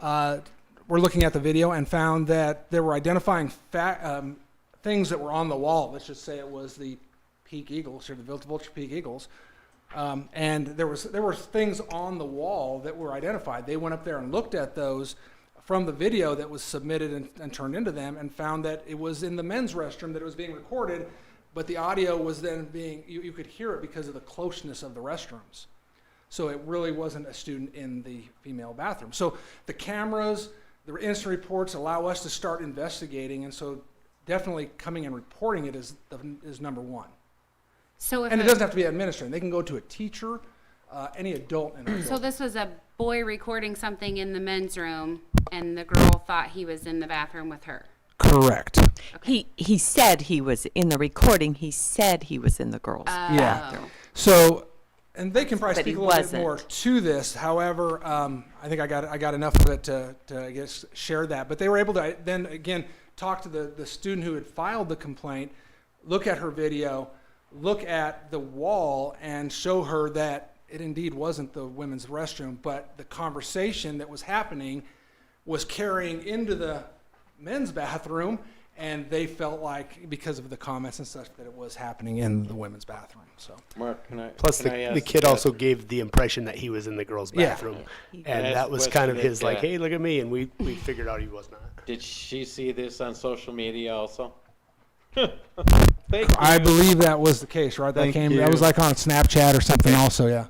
were looking at the video and found that there were identifying things that were on the wall. Let's just say it was the Peak Eagles, or the Vulture Peak Eagles. And there were things on the wall that were identified. They went up there and looked at those from the video that was submitted and turned into them, and found that it was in the men's restroom that it was being recorded, but the audio was then being, you could hear it because of the closeness of the restrooms. So it really wasn't a student in the female bathroom. So the cameras, the incident reports allow us to start investigating, and so definitely coming and reporting it is number one. So if And it doesn't have to be administrative. They can go to a teacher, any adult in the So this was a boy recording something in the men's room, and the girl thought he was in the bathroom with her. Correct. He said he was in the recording. He said he was in the girls' Yeah. So, and they can probably But speak he a little bit more wasn't. to this. However, I think I got enough of it to I guess share that. But they were able to then again talk to the student who had filed the complaint, look at her video, look at the wall, and show her that it indeed wasn't the women's restroom, but the conversation that was happening was carrying into the men's bathroom, and they felt like, because of the comments and such, that it was happening in the women's bathroom. So, Mark, can I? Plus, can I ask the kid also gave the impression that he was in the girl's Yeah. bathroom. Can I And ask that a was question kind of that, his, like, hey, look at me. And we figured out he was not. Did she see this on social media also? Thank you. I believe that was the case, right? That that was like on Snapchat or something also, yeah.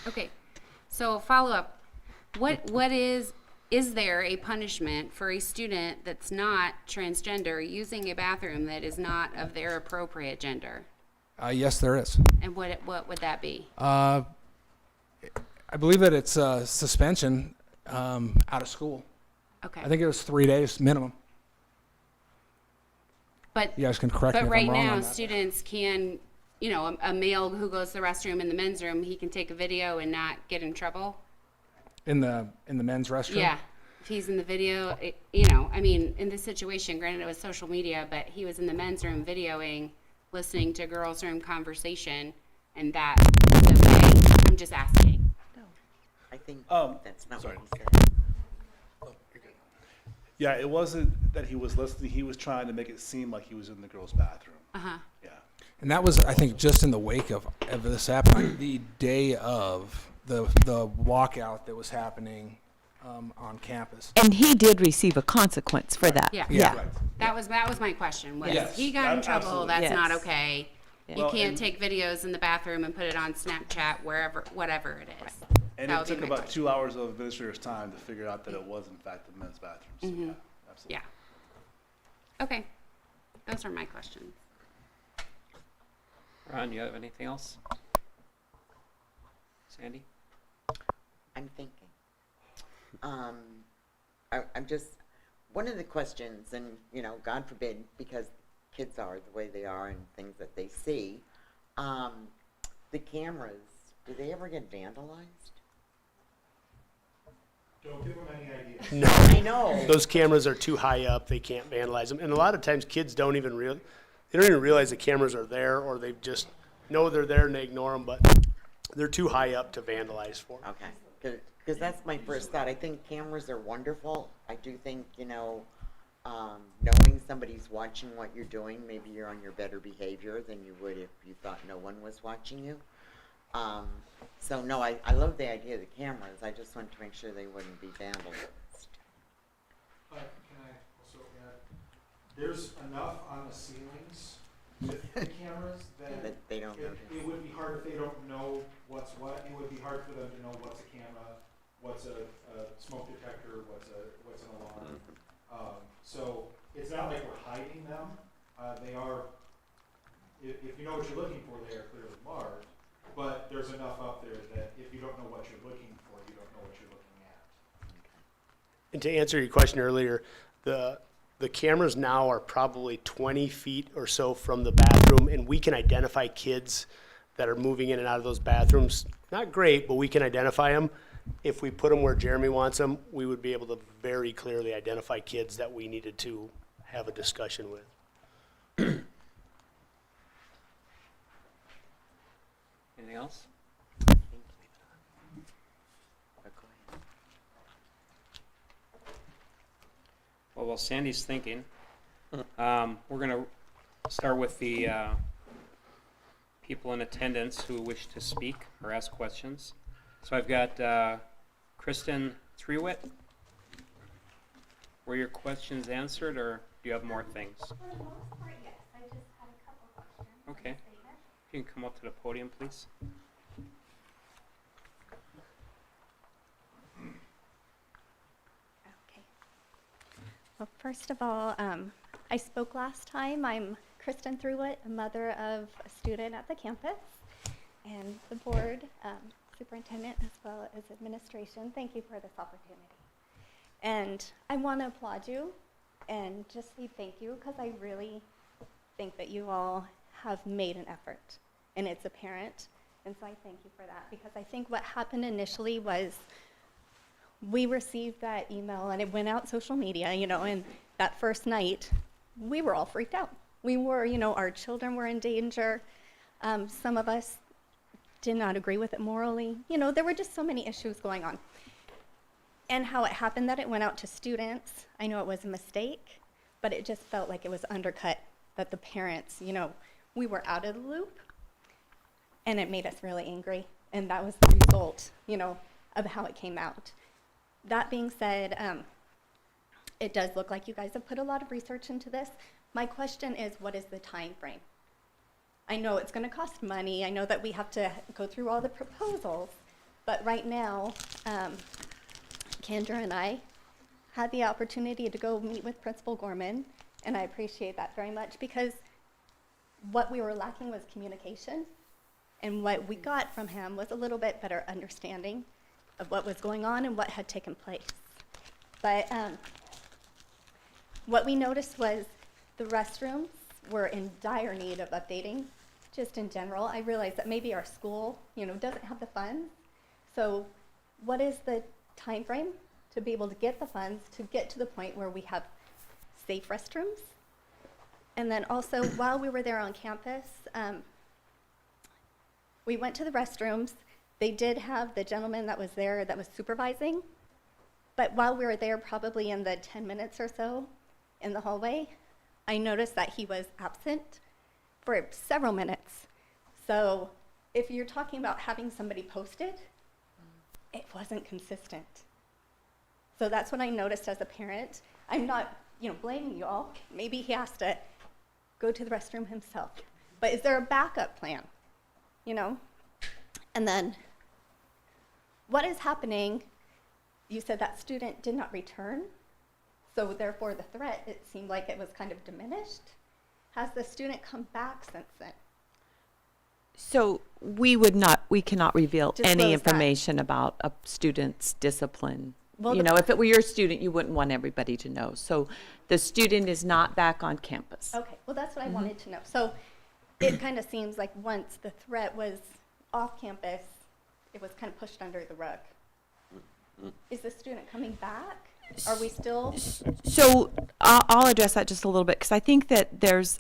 Okay, so follow up. What is there a punishment for a student that's not transgender using a bathroom that is not of their appropriate gender? Yes, there is. And what would that be? I believe that it's suspension out of school. Okay. I think it was 3 days minimum. But You guys can correct me But if right I'm wrong now, on that. students can, a male who goes to the restroom in the men's room, he can take a video and not get in trouble? In the men's restroom? Yeah. If he's in the video, in this situation, granted it was social media, but he was in the men's room videoing, listening to girls' room conversation, and that is okay. I'm just asking. I think that's not sorry. what he said. Yeah, it wasn't that he was listening. He was trying to make it seem like he was in the girls' bathroom. Uh-huh. Yeah. And that was, I think, just in the wake of this happening, the day of the walkout that was happening on campus. And he did receive a consequence for that. Yeah. Yeah. Right. That was my question, was Yes, he got in trouble, absolutely. that's Yes. not okay. You Well, can't and- take videos in the bathroom and put it on Snapchat, wherever, whatever it is. And That it would be took my about question. 2 hours of administrator's time to figure out that it was in fact the men's bathroom. So yeah, absolutely. Yeah. Okay, those are my questions. Ron, you have anything else? Sandy? I'm thinking. I'm just, one of the questions, and, you know, God forbid, because kids are the way they are and things that they see, the cameras, do they ever get vandalized? Don't give them any ideas. No, I know. those cameras are too high up, they can't vandalize them. And a lot of times kids don't even realize the cameras are there, or they just know they're there and they ignore them, but they're too high up to vandalize for. Okay, because that's my first thought. I think cameras are wonderful. I do think, you know, knowing somebody's watching what you're doing, maybe you're on your better behavior than you would if you thought no one was watching you. So no, I love the idea of the cameras. I just wanted to make sure they wouldn't be vandalized. Can I also add, there's enough on the ceilings with the cameras That they don't notice. it would be hard if they don't know what's what. It would be hard for them to know what's a camera, what's a smoke detector, what's an alarm. So it's not like we're hiding them. They are, if you know what you're looking for, they are clearly marked. But there's enough up there that if you don't know what you're looking for, you don't know what you're looking at. And to answer your question earlier, the cameras now are probably 20 feet or so from the bathroom, and we can identify kids that are moving in and out of those bathrooms. Not great, but we can identify them. If we put them where Jeremy wants them, we would be able to very clearly identify kids that we needed to have a discussion with. Anything else? Well, while Sandy's thinking, we're going to start with the people in attendance who wish to speak or ask questions. So I've got Kristen Trewitt. Were your questions answered, or do you have more things? For the most part, yes. I just had a couple questions. on the Okay. statement. If you can come up to the podium, please. Okay. Well, first of all, I spoke last time. I'm Kristen Thruitt, a mother of a student at the campus, and the board, superintendent, as well as administration. Thank you for this opportunity. And I want to applaud you and just say thank you, because I really think that you all have made an effort, and it's apparent. And so I thank you for that, because I think what happened initially was we received that email and it went out social media, you know, and that first night we were all freaked out. We were, you know, our children were in danger. Some of us did not agree with it morally. You know, there were just so many issues going on. And how it happened that it went out to students, I know it was a mistake, but it just felt like it was undercut, that the parents, you know, we were out of the loop, and it made us really angry. And that was the result, you know, of how it came out. That being said, it does look like you guys have put a lot of research into this. My question is, what is the time frame? I know it's going to cost money. I know that we have to go through all the proposals, but right now, Kendra and I had the opportunity to go meet with Principal Gorman, and I appreciate that very much, because what we were lacking was communication, and what we got from him was a little bit better understanding of what was going on and what had taken place. But what we noticed was the restrooms were in dire need of updating, just in general. I realized that maybe our school, you know, doesn't have the funds. So what is the time frame to be able to get the funds to get to the point where we have safe restrooms? And then also, while we were there on campus, we went to the restrooms. They did have the gentleman that was there that was supervising, but while we were there, probably in the 10 minutes or so in the hallway, I noticed that he was absent for several minutes. So if you're talking about having somebody posted, it wasn't consistent. So that's what I noticed as a parent. I'm not, you know, blaming you all. Maybe he has to go to the restroom himself. but is there a backup plan? You know? And then, what is happening? You said that student did not return, so therefore the threat, it seemed like it was kind of diminished. Has the student come back since then? So we cannot reveal Disclose any that. information about a student's discipline. Well, You know, if it were your student, you wouldn't want everybody to know. So the student is not back on campus. Okay, well, that's what I wanted to know. So it kind of seems like once the threat was off campus, it was kind of pushed under the rug. Is the student coming back? Are we still? So I'll address that just a little bit, because I think that there's,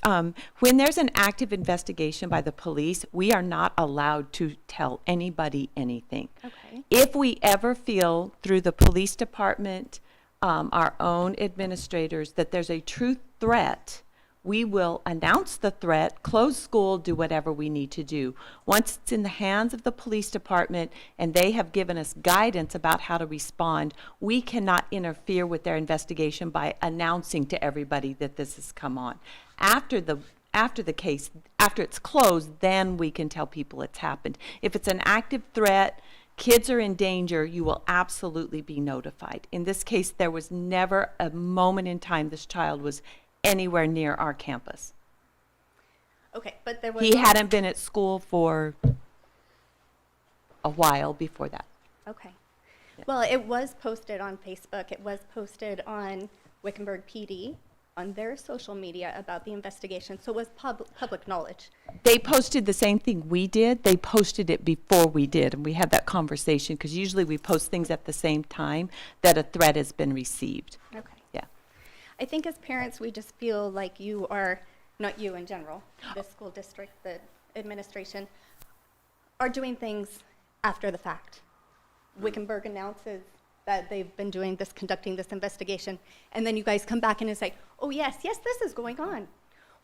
when there's an active investigation by the police, we are not allowed to tell anybody anything. Okay. If we ever feel through the police department, our own administrators, that there's a true threat, we will announce the threat, close school, do whatever we need to do. Once it's in the hands of the police department and they have given us guidance about how to respond, we cannot interfere with their investigation by announcing to everybody that this has come on. After the case, after it's closed, then we can tell people it's happened. If it's an active threat, kids are in danger, you will absolutely be notified. In this case, there was never a moment in time this child was anywhere near our campus. Okay, but there was. He hadn't been at school for a while before that. Okay. Well, it was posted on Facebook. It was posted on Wickenburg PD, on their social media about the investigation. So it was public knowledge. They posted the same thing we did. They posted it before we did, and we had that conversation, because usually we post things at the same time that a threat has been received. Okay. Yeah. I think as parents, we just feel like you are, not you in general, the school district, the administration, are doing things after the fact. Wickenburg announces that they've been doing this, conducting this investigation, and then you guys come back and it's like, oh yes, this is going on.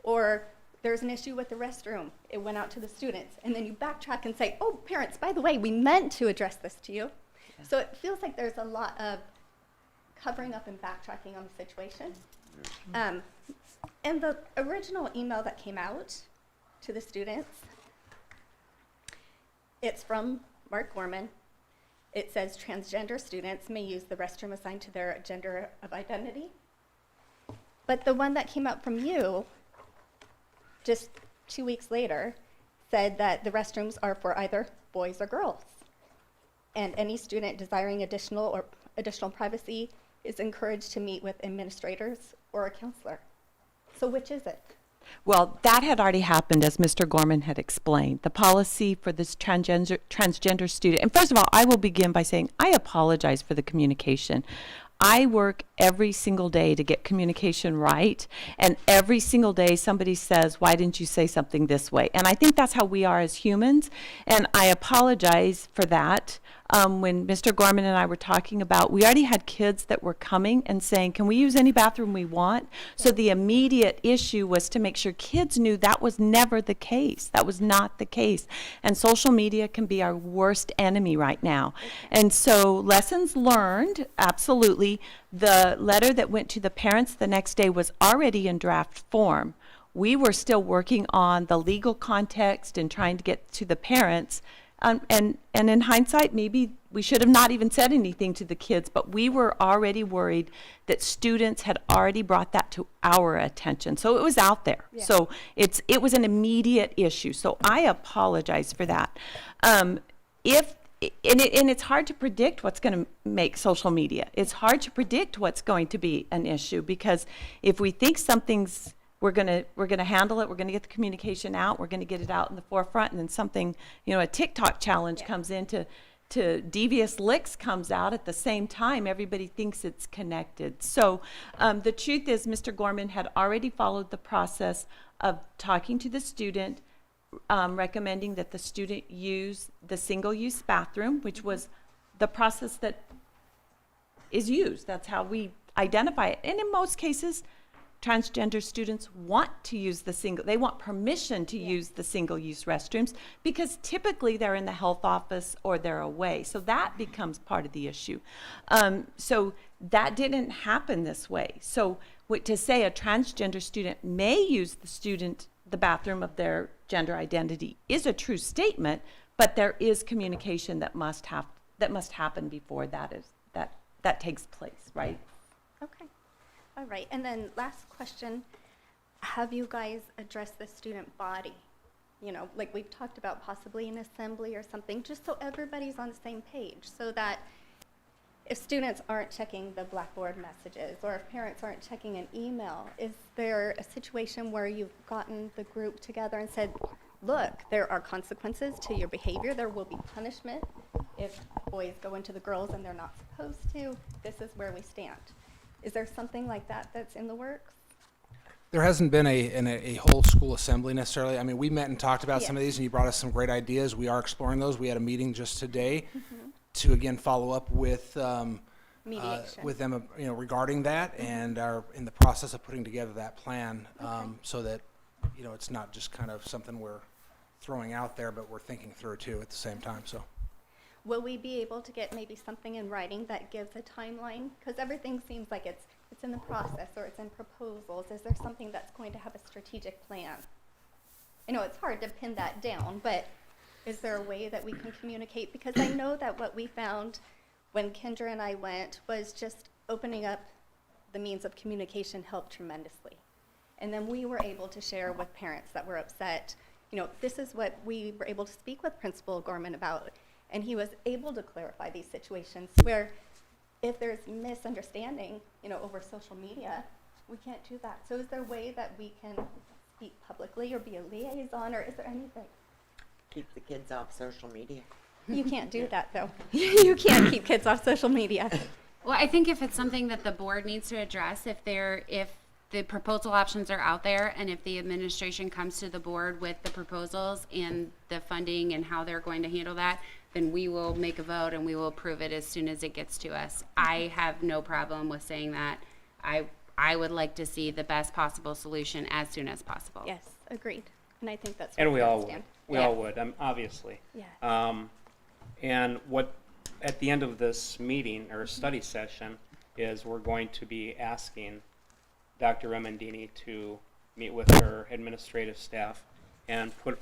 Or there's an issue with the restroom. It went out to the students. And then you backtrack and say, oh, parents, by the way, we meant to address this to you. Yeah. So it feels like there's a lot of covering up and backtracking on the situation. And the original email that came out to the students, it's from Mark Gorman. It says transgender students may use the restroom assigned to their gender of identity. But the one that came out from you, just 2 weeks later, said that the restrooms are for either boys or girls. And any student desiring additional privacy is encouraged to meet with administrators or a counselor. So which is it? Well, that had already happened, as Mr. Gorman had explained. The policy for this transgender student, and first of all, I will begin by saying I apologize for the communication. I work every single day to get communication right, and every single day somebody says, why didn't you say something this way? And I think that's how we are as humans, and I apologize for that. When Mr. Gorman and I were talking about, we already had kids that were coming and saying, can we use any bathroom we want? So the immediate issue was to make sure kids knew that was never the case. That was not the case. And social media can be our worst enemy right now. And so lessons learned, absolutely. The letter that went to the parents the next day was already in draft form. We were still working on the legal context and trying to get to the parents. And in hindsight, maybe we should have not even said anything to the kids, but we were already worried that students had already brought that to our attention. So it was out there. Yeah. So it was an immediate issue. So I apologize for that. And it's hard to predict what's going to make social media. It's hard to predict what's going to be an issue, because if we think something's we're gonna handle it. We're gonna get the communication out. We're gonna get it out in the forefront, and then something, a TikTok challenge comes in to devious licks comes out at the same time. Everybody thinks it's connected. So the truth is, Mr. Gorman had already followed the process of talking to the student, recommending that the student use the single-use bathroom, which was the process that is used. That's how we identify it. And in most cases, transgender students want to use they want permission to use the single-use restrooms, because typically they're in the health office or they're away. So that becomes part of the issue. So that didn't happen this way. So to say a transgender student may use the bathroom of their gender identity is a true statement, but there is communication that must happen before that takes place, right? Okay. All right. And then last question, have you guys addressed the student body? You know, like we've talked about possibly an assembly or something, just so everybody's on the same page, so that if students aren't checking the Blackboard messages or if parents aren't checking an email, is there a situation where you've gotten the group together and said, look, there are consequences to your behavior, there will be punishment if boys go into the girls and they're not supposed to, this is where we stand. Is there something like that that's in the works? There hasn't been a whole school assembly necessarily. I mean, we met and talked about some of these, and you brought us some great ideas. We are exploring those. We had a meeting just today to again follow up with Mediation. with them, regarding that, and are in the process of putting together that plan, so that it's not just kind of something we're throwing out there, but we're thinking through too at the same time. So. Will we be able to get maybe something in writing that gives a timeline? Because everything seems like it's in the process or it's in proposals. Is there something that's going to have a strategic plan? I know it's hard to pin that down, but is there a way that we can communicate? Because I know that what we found when Kendra and I went was just opening up the means of communication helped tremendously. And then we were able to share with parents that were upset, this is what we were able to speak with Principal Gorman about. And he was able to clarify these situations where if there's misunderstanding, over social media, we can't do that. So is there a way that we can speak publicly or be a liaison, or is there anything? Keep the kids off social media. You can't do that, though. You can't keep kids off social media. Well, I think if it's something that the board needs to address, if the proposal options are out there, and if the administration comes to the board with the proposals and the funding and how they're going to handle that, then we will make a vote and we will approve it as soon as it gets to us. I have no problem with saying that. I would like to see the best possible solution as soon as possible. Yes, agreed. And I think that's And where we all stand. would. We all would, obviously. Yeah. And what, at the end of this meeting or study session, is we're going to be asking Dr. Remendini to meet with her administrative staff and put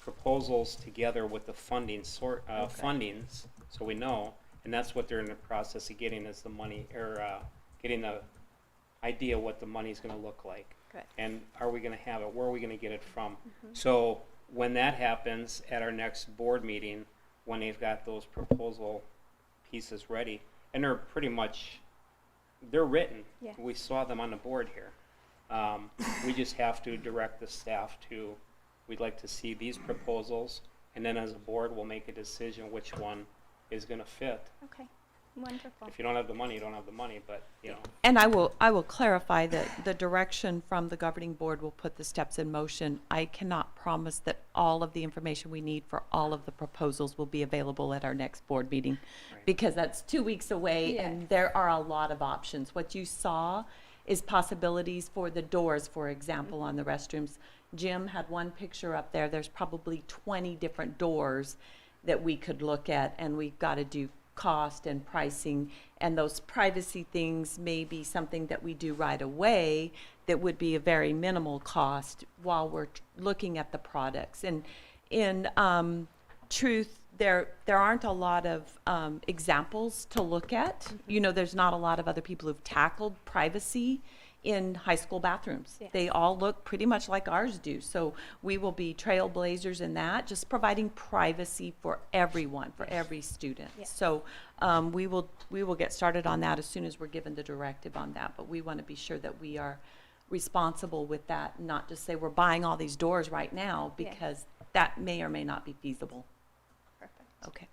proposals together with the fundings, so we know, and that's what they're in the process of getting, is the money, or getting the idea what the money's going to look like. Good. And are we going to have it? Where are we going to get it from? So when that happens at our next board meeting, when they've got those proposal pieces ready, and they're pretty much, they're written. Yeah. We saw them on the board here. We just have to direct the staff to, we'd like to see these proposals, and then as a board, we'll make a decision which one is going to fit. Okay, wonderful. If you don't have the money, you don't have the money, but, And I will clarify that the direction from the governing board will put the steps in motion. I cannot promise that all of the information we need for all of the proposals will be available at our next board meeting, because that's 2 weeks away, and there are a lot of options. What you saw is possibilities for the doors, for example, on the restrooms. Jim had one picture up there. There's probably 20 different doors that we could look at, and we've got to do cost and pricing, and those privacy things may be something that we do right away that would be a very minimal cost while we're looking at the products. And in truth, there aren't a lot of examples to look at. There's not a lot of other people who've tackled privacy in high school bathrooms. Yes. They all look pretty much like ours do. So we will be trailblazers in that, just providing privacy for everyone, for every student. Yes. So we will get started on that as soon as we're given the directive on that. But we want to be sure that we are responsible with that, not just say we're buying all these doors right now, because that may or may not be feasible. Perfect. Okay.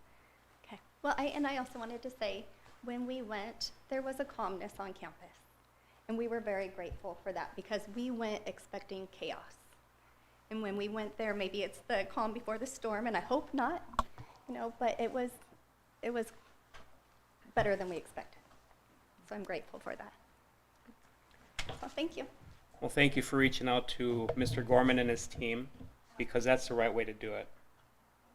Okay. Well, I also wanted to say, when we went, there was a calmness on campus. And we were very grateful for that, because we went expecting chaos. And when we went there, maybe it's the calm before the storm, and I hope not, but it was better than we expected. So I'm grateful for that. So thank you. well, thank you for reaching out to Mr. Gorman and his team, because that's the right way to do it.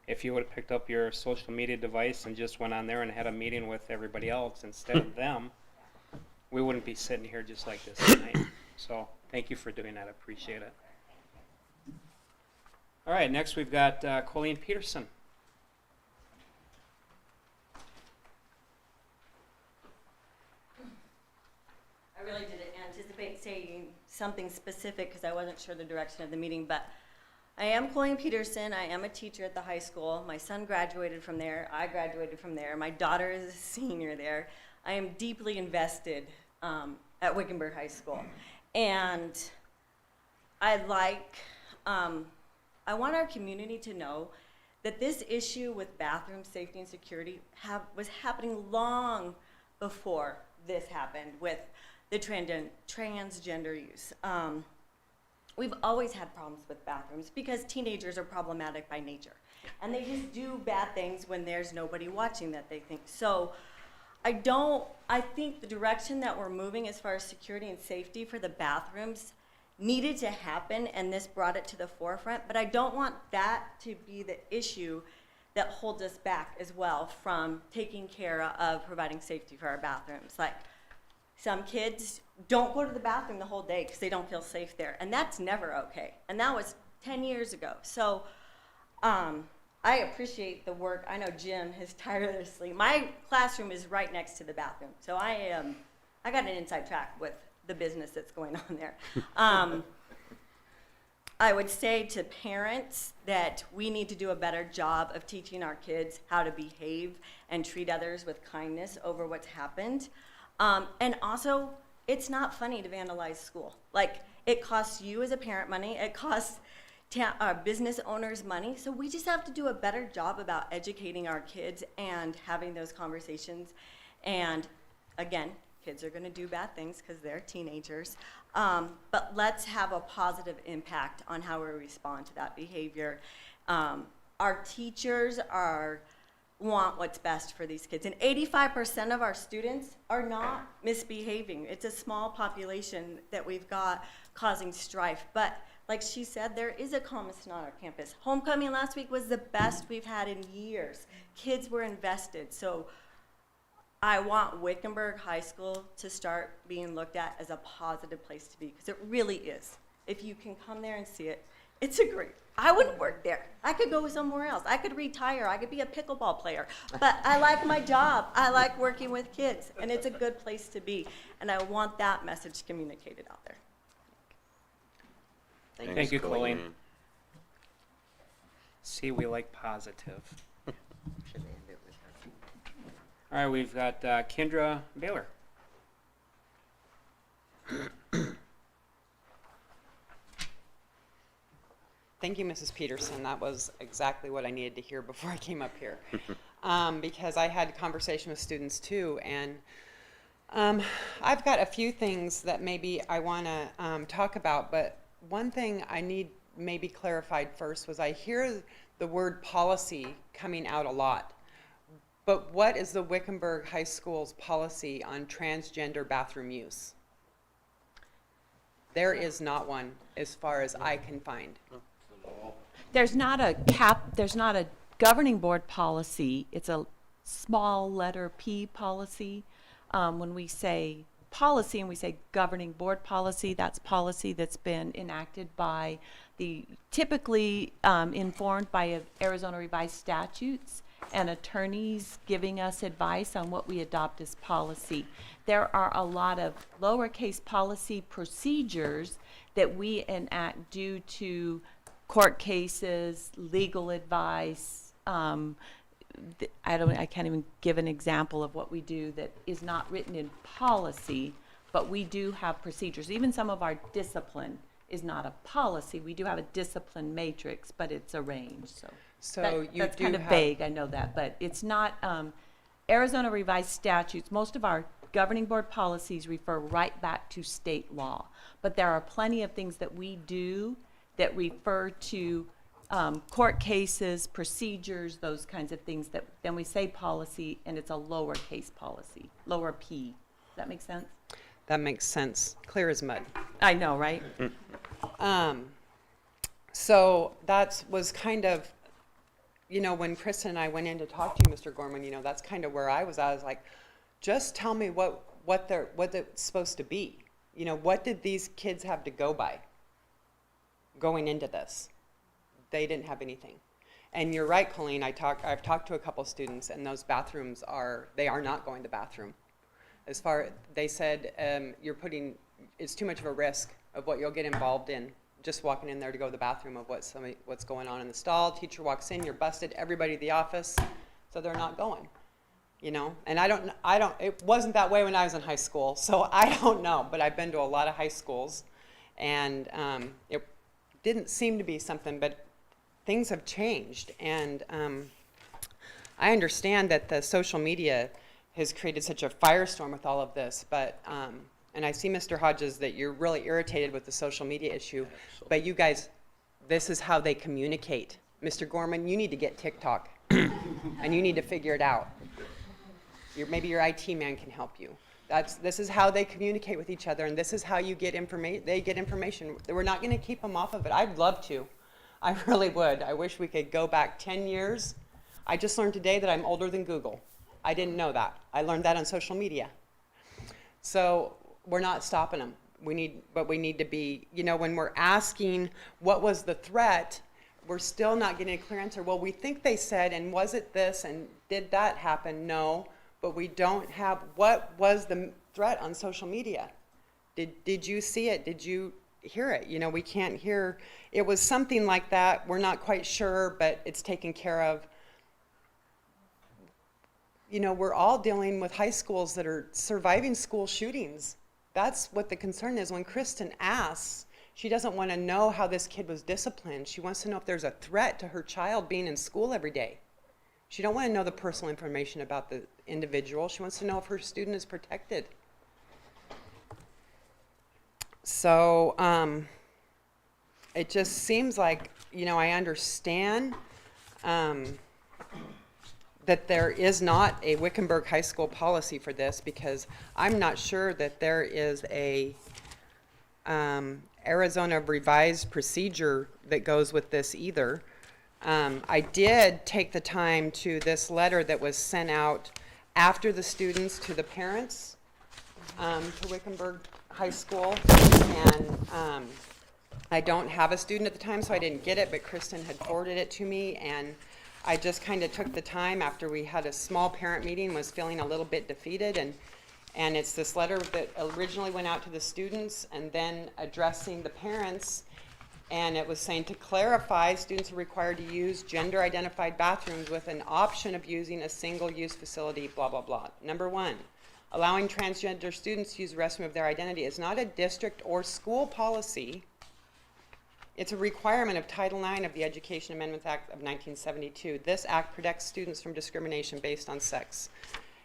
If you would have picked up your social media device and just went on there and had a meeting with everybody else instead of them, we wouldn't be sitting here just like this tonight. So thank you for doing that. I appreciate it. All right, next we've got Colleen Peterson. I really didn't anticipate saying something specific because I wasn't sure the direction of the meeting, but I am Colleen Peterson. I am a teacher at the high school. My son graduated from there. I graduated from there. My daughter is a senior there. I am deeply invested at Wickenburg High School. And I want our community to know that this issue with bathroom safety and security was happening long before this happened with the transgender use. We've always had problems with bathrooms because teenagers are problematic by nature. And they just do bad things when there's nobody watching that they think. So I think the direction that we're moving as far as security and safety for the bathrooms needed to happen, and this brought it to the forefront, but I don't want that to be the issue that holds us back as well from taking care of providing safety for our bathrooms. Like, some kids don't go to the bathroom the whole day because they don't feel safe there, and that's never okay. And that was 10 years ago. So I appreciate the work. I know Jim has tirelessly. My classroom is right next to the bathroom, so I got an inside track with the business that's going on there. I would say to parents that we need to do a better job of teaching our kids how to behave and treat others with kindness over what's happened. And also, it's not funny to vandalize school. Like, it costs you as a parent money, it costs business owners money, so we just have to do a better job about educating our kids and having those conversations. And again, kids are gonna do bad things because they're teenagers, but let's have a positive impact on how we respond to that behavior. Our teachers want what's best for these kids. And 85% of our students are not misbehaving. It's a small population that we've got causing strife. But like she said, there is a calmness on our campus. Homecoming last week was the best we've had in years. Kids were invested. So I want Wickenburg High School to start being looked at as a positive place to be, because it really is. If you can come there and see it, it's a great. I wouldn't work there. I could go somewhere else. I could retire. I could be a pickleball player. But I like my job. I like working with kids, and it's a good place to be. And I want that message communicated out there. Thank you, Colleen. See, we like positive. Should end it with her. All right, we've got Kendra Baylor. Thank you, Mrs. Peterson. That was exactly what I needed to hear before I came up here. Because I had a conversation with students too, and I've got a few things that maybe I want to talk about, but one thing I need maybe clarified first was I hear the word policy coming out a lot. But what is the Wickenburg High School's policy on transgender bathroom use? There is not one as far as I can find. There's not a governing board policy. It's a small letter P policy. When we say policy and we say governing board policy, that's policy that's been enacted by typically informed by Arizona revised statutes and attorneys giving us advice on what we adopt as policy. There are a lot of lowercase policy procedures that we enact due to court cases, legal advice. I can't even give an example of what we do that is not written in policy, but we do have procedures. Even some of our discipline is not a policy. We do have a discipline matrix, but it's a range. That's kind of vague, I know that, but it's not Arizona revised statutes. Most of our governing board policies refer right back to state law, but there are plenty of things that we do that refer to court cases, procedures, those kinds of things that then we say policy, and it's a lowercase policy, lower P. Does that make sense? That makes sense. Clear as mud. I know, right? So that was kind of, when Kristen and I went in to talk to you, Mr. Gorman, that's kind of where I was. I was like, just tell me what it's supposed to be. You know, what did these kids have to go by going into this? They didn't have anything. And you're right, Colleen, I've talked to a couple students, and those bathrooms they are not going to the bathroom. They said, it's too much of a risk of what you'll get involved in, just walking in there to go to the bathroom, of what's going on in the stall. Teacher walks in, you're busted, everybody at the office, so they're not going. You know, and it wasn't that way when I was in high school, so I don't know, but I've been to a lot of high schools, and it didn't seem to be something, but things have changed, and I understand that the social media has created such a firestorm with all of this, but, and I see, Mr. Hodges, that you're really irritated with the social media issue, but you guys, this is how they communicate. Mr. Gorman, you need to get TikTok, and you need to figure it out. Maybe your IT man can help you. This is how they communicate with each other, and this is how you get they get information. We're not going to keep them off of it. I'd love to. I really would. I wish we could go back 10 years. I just learned today that I'm older than Google. I didn't know that. I learned that on social media. So we're not stopping them. We need to be, you know, when we're asking what was the threat, we're still not getting a clear answer. Well, we think they said, and was it this, and did that happen? No. But we don't have, what was the threat on social media? Did you see it? Did you hear it? You know, we can't hear. It was something like that. We're not quite sure, but it's taken care of. You know, we're all dealing with high schools that are surviving school shootings. That's what the concern is. When Kristen asks, she doesn't want to know how this kid was disciplined. She wants to know if there's a threat to her child being in school every day. She don't want to know the personal information about the individual. She wants to know if her student is protected. So it just seems like, you know, I understand that there is not a Wickenburg High School policy for this, because I'm not sure that there is a Arizona revised procedure that goes with this either. I did take the time to this letter that was sent out after the students to the parents to Wickenburg High School, and I don't have a student at the time, so I didn't get it, but Kristen had forwarded it to me, and I just kind of took the time after we had a small parent meeting, was feeling a little bit defeated, and it's this letter that originally went out to the students and then addressing the parents. And it was saying, to clarify, students are required to use gender-identified bathrooms with an option of using a single-use facility, blah, blah, blah. Number one, allowing transgender students to use the restroom of their identity is not a district or school policy. It's a requirement of Title IX of the Education Amendments Act of 1972. This act protects students from discrimination based on sex.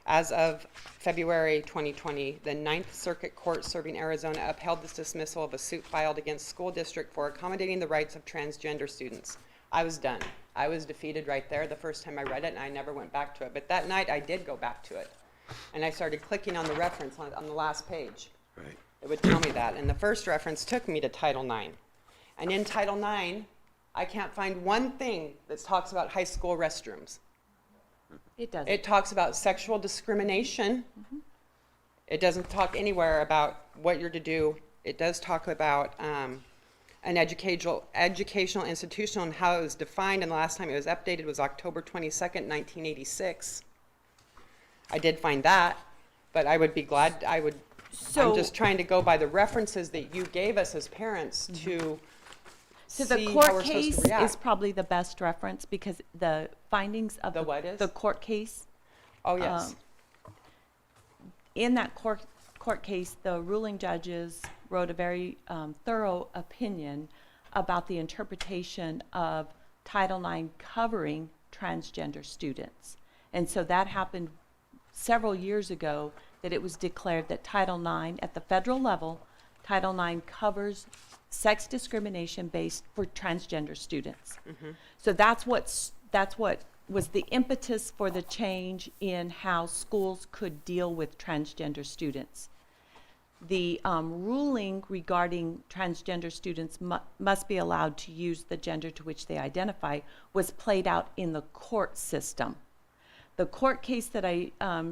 As of February 2020, the Ninth Circuit Court serving Arizona upheld this dismissal of a suit filed against school district for accommodating the rights of transgender students. I was done. I was defeated right there the first time I read it, and I never went back to it. But that night I did go back to it, and I started clicking on the reference on the last page. Right. It would tell me that, and the first reference took me to Title IX. And in Title IX, I can't find one thing that talks about high school restrooms. It doesn't. It talks about sexual discrimination. Mm-hmm. It doesn't talk anywhere about what you're to do. It does talk about an educational institution and how it was defined, and the last time it was updated was October 22nd, 1986. I did find that, but I would be glad, I'm just trying to go by the references that you gave us as parents to So see the how court we're supposed case to react. is probably the best reference, because the findings of The what is? the court case. Oh, yes. In that court case, the ruling judges wrote a very thorough opinion about the interpretation of Title IX covering transgender students. And so that happened several years ago, that it was declared that Title IX, at the federal level, Title IX covers sex discrimination based for transgender students. Mm-hmm. So that's what was the impetus for the change in how schools could deal with transgender students. The ruling regarding transgender students must be allowed to use the gender to which they identify was played out in the court system. The court case that I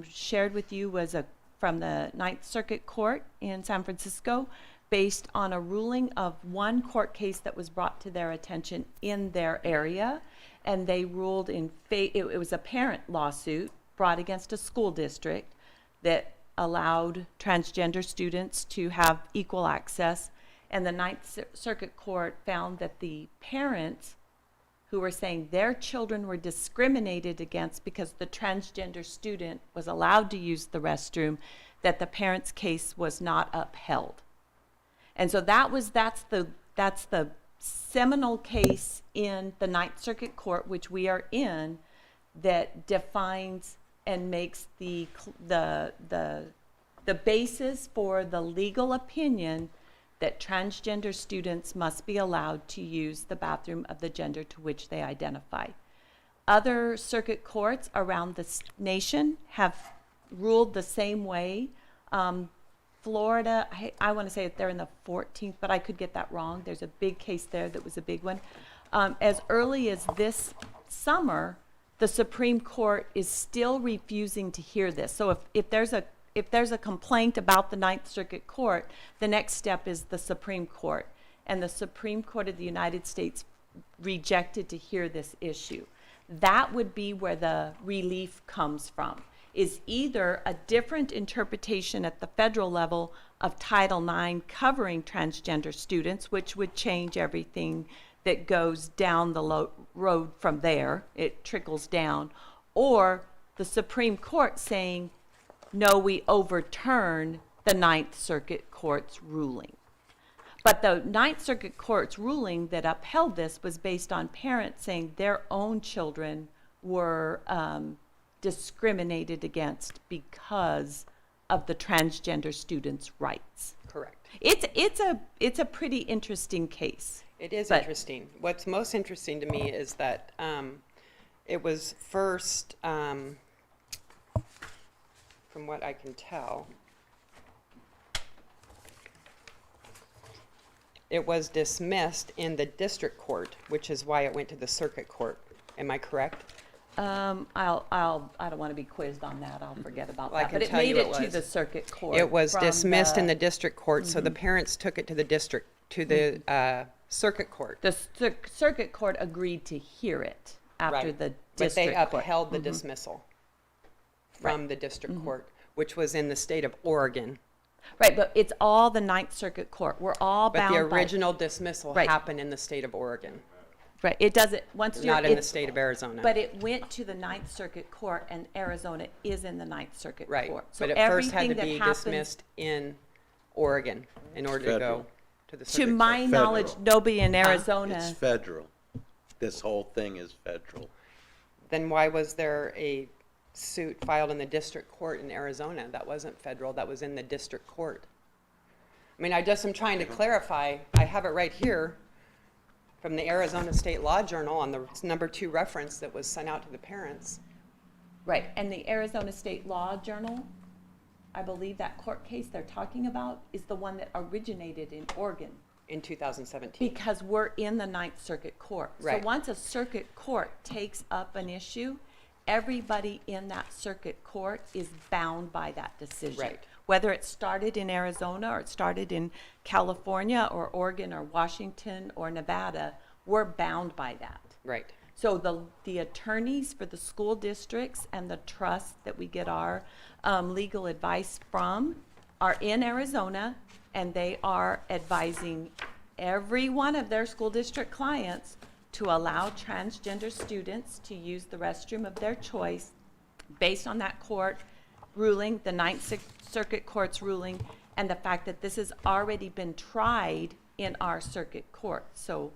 shared with you was a from the Ninth Circuit Court in San Francisco based on a ruling of one court case that was brought to their attention in their area. And they ruled it was a parent lawsuit brought against a school district that allowed transgender students to have equal access. And the Ninth Circuit Court found that the parents who were saying their children were discriminated against because the transgender student was allowed to use the restroom, that the parents' case was not upheld. And so that's the seminal case in the Ninth Circuit Court, which we are in, that defines and makes the basis for the legal opinion that transgender students must be allowed to use the bathroom of the gender to which they identify. Other circuit courts around the nation have ruled the same way. Florida, I want to say that they're in the 14th, but I could get that wrong. There's a big case there that was a big one. As early as this summer, the Supreme Court is still refusing to hear this. So if there's a complaint about the Ninth Circuit Court, the next step is the Supreme Court. And the Supreme Court of the United States rejected to hear this issue. That would be where the relief comes from, is either a different interpretation at the federal level of Title IX covering transgender students, which would change everything that goes down the road from there, it trickles down, or the Supreme Court saying, no, we overturn the Ninth Circuit Court's ruling. But the Ninth Circuit Court's ruling that upheld this was based on parents saying their own children were discriminated against because of the transgender students' rights. Correct. It's a pretty interesting case. It is interesting. What's most interesting to me is that it was first, from what I can tell, it was dismissed in the district court, which is why it went to the circuit court. Am I correct? I don't want to be quizzed on that. I'll forget about Well, I that. can But it tell you made it it to was. the circuit court. It was from dismissed in the district court, so the parents took it to the circuit court. The circuit court agreed to hear it after Right. the But district they court. upheld the dismissal from the district court, which was in the state of Oregon. Right, but it's all the Ninth Circuit Court. We're all But bound the by. original dismissal Right. happened in the state of Oregon, Right, it doesn't, once you're. not in the it's- state of Arizona. But it went to the Ninth Circuit Court, and Arizona is in the Ninth Circuit Right, Court. So but it first had everything to that be happens- dismissed in Oregon in order to Federal. go to the To circuit my court. knowledge, Federal. nobody in It's Arizona. federal. This whole thing is federal. Then why was there a suit filed in the district court in Arizona? That wasn't federal, that was in the district court. I mean, I just am trying to clarify, I have it right here from the Arizona State Law Journal on the number 2 reference that was sent out to the parents. Right, and the Arizona State Law Journal, I believe that court case they're talking about is the one that originated in Oregon. In 2017. Because we're in the Ninth Circuit Court. Right. So once a circuit court takes up an issue, everybody in that circuit court is bound by that decision. Right. Whether it started in Arizona or it started in California or Oregon or Washington or Nevada, we're bound by that. Right. So the attorneys for the school districts and the trusts that we get our legal advice from are in Arizona, and they are advising every one of their school district clients to allow transgender students to use the restroom of their choice based on that court ruling, the Ninth Circuit Court's ruling, and the fact that this has already been tried in our circuit court. So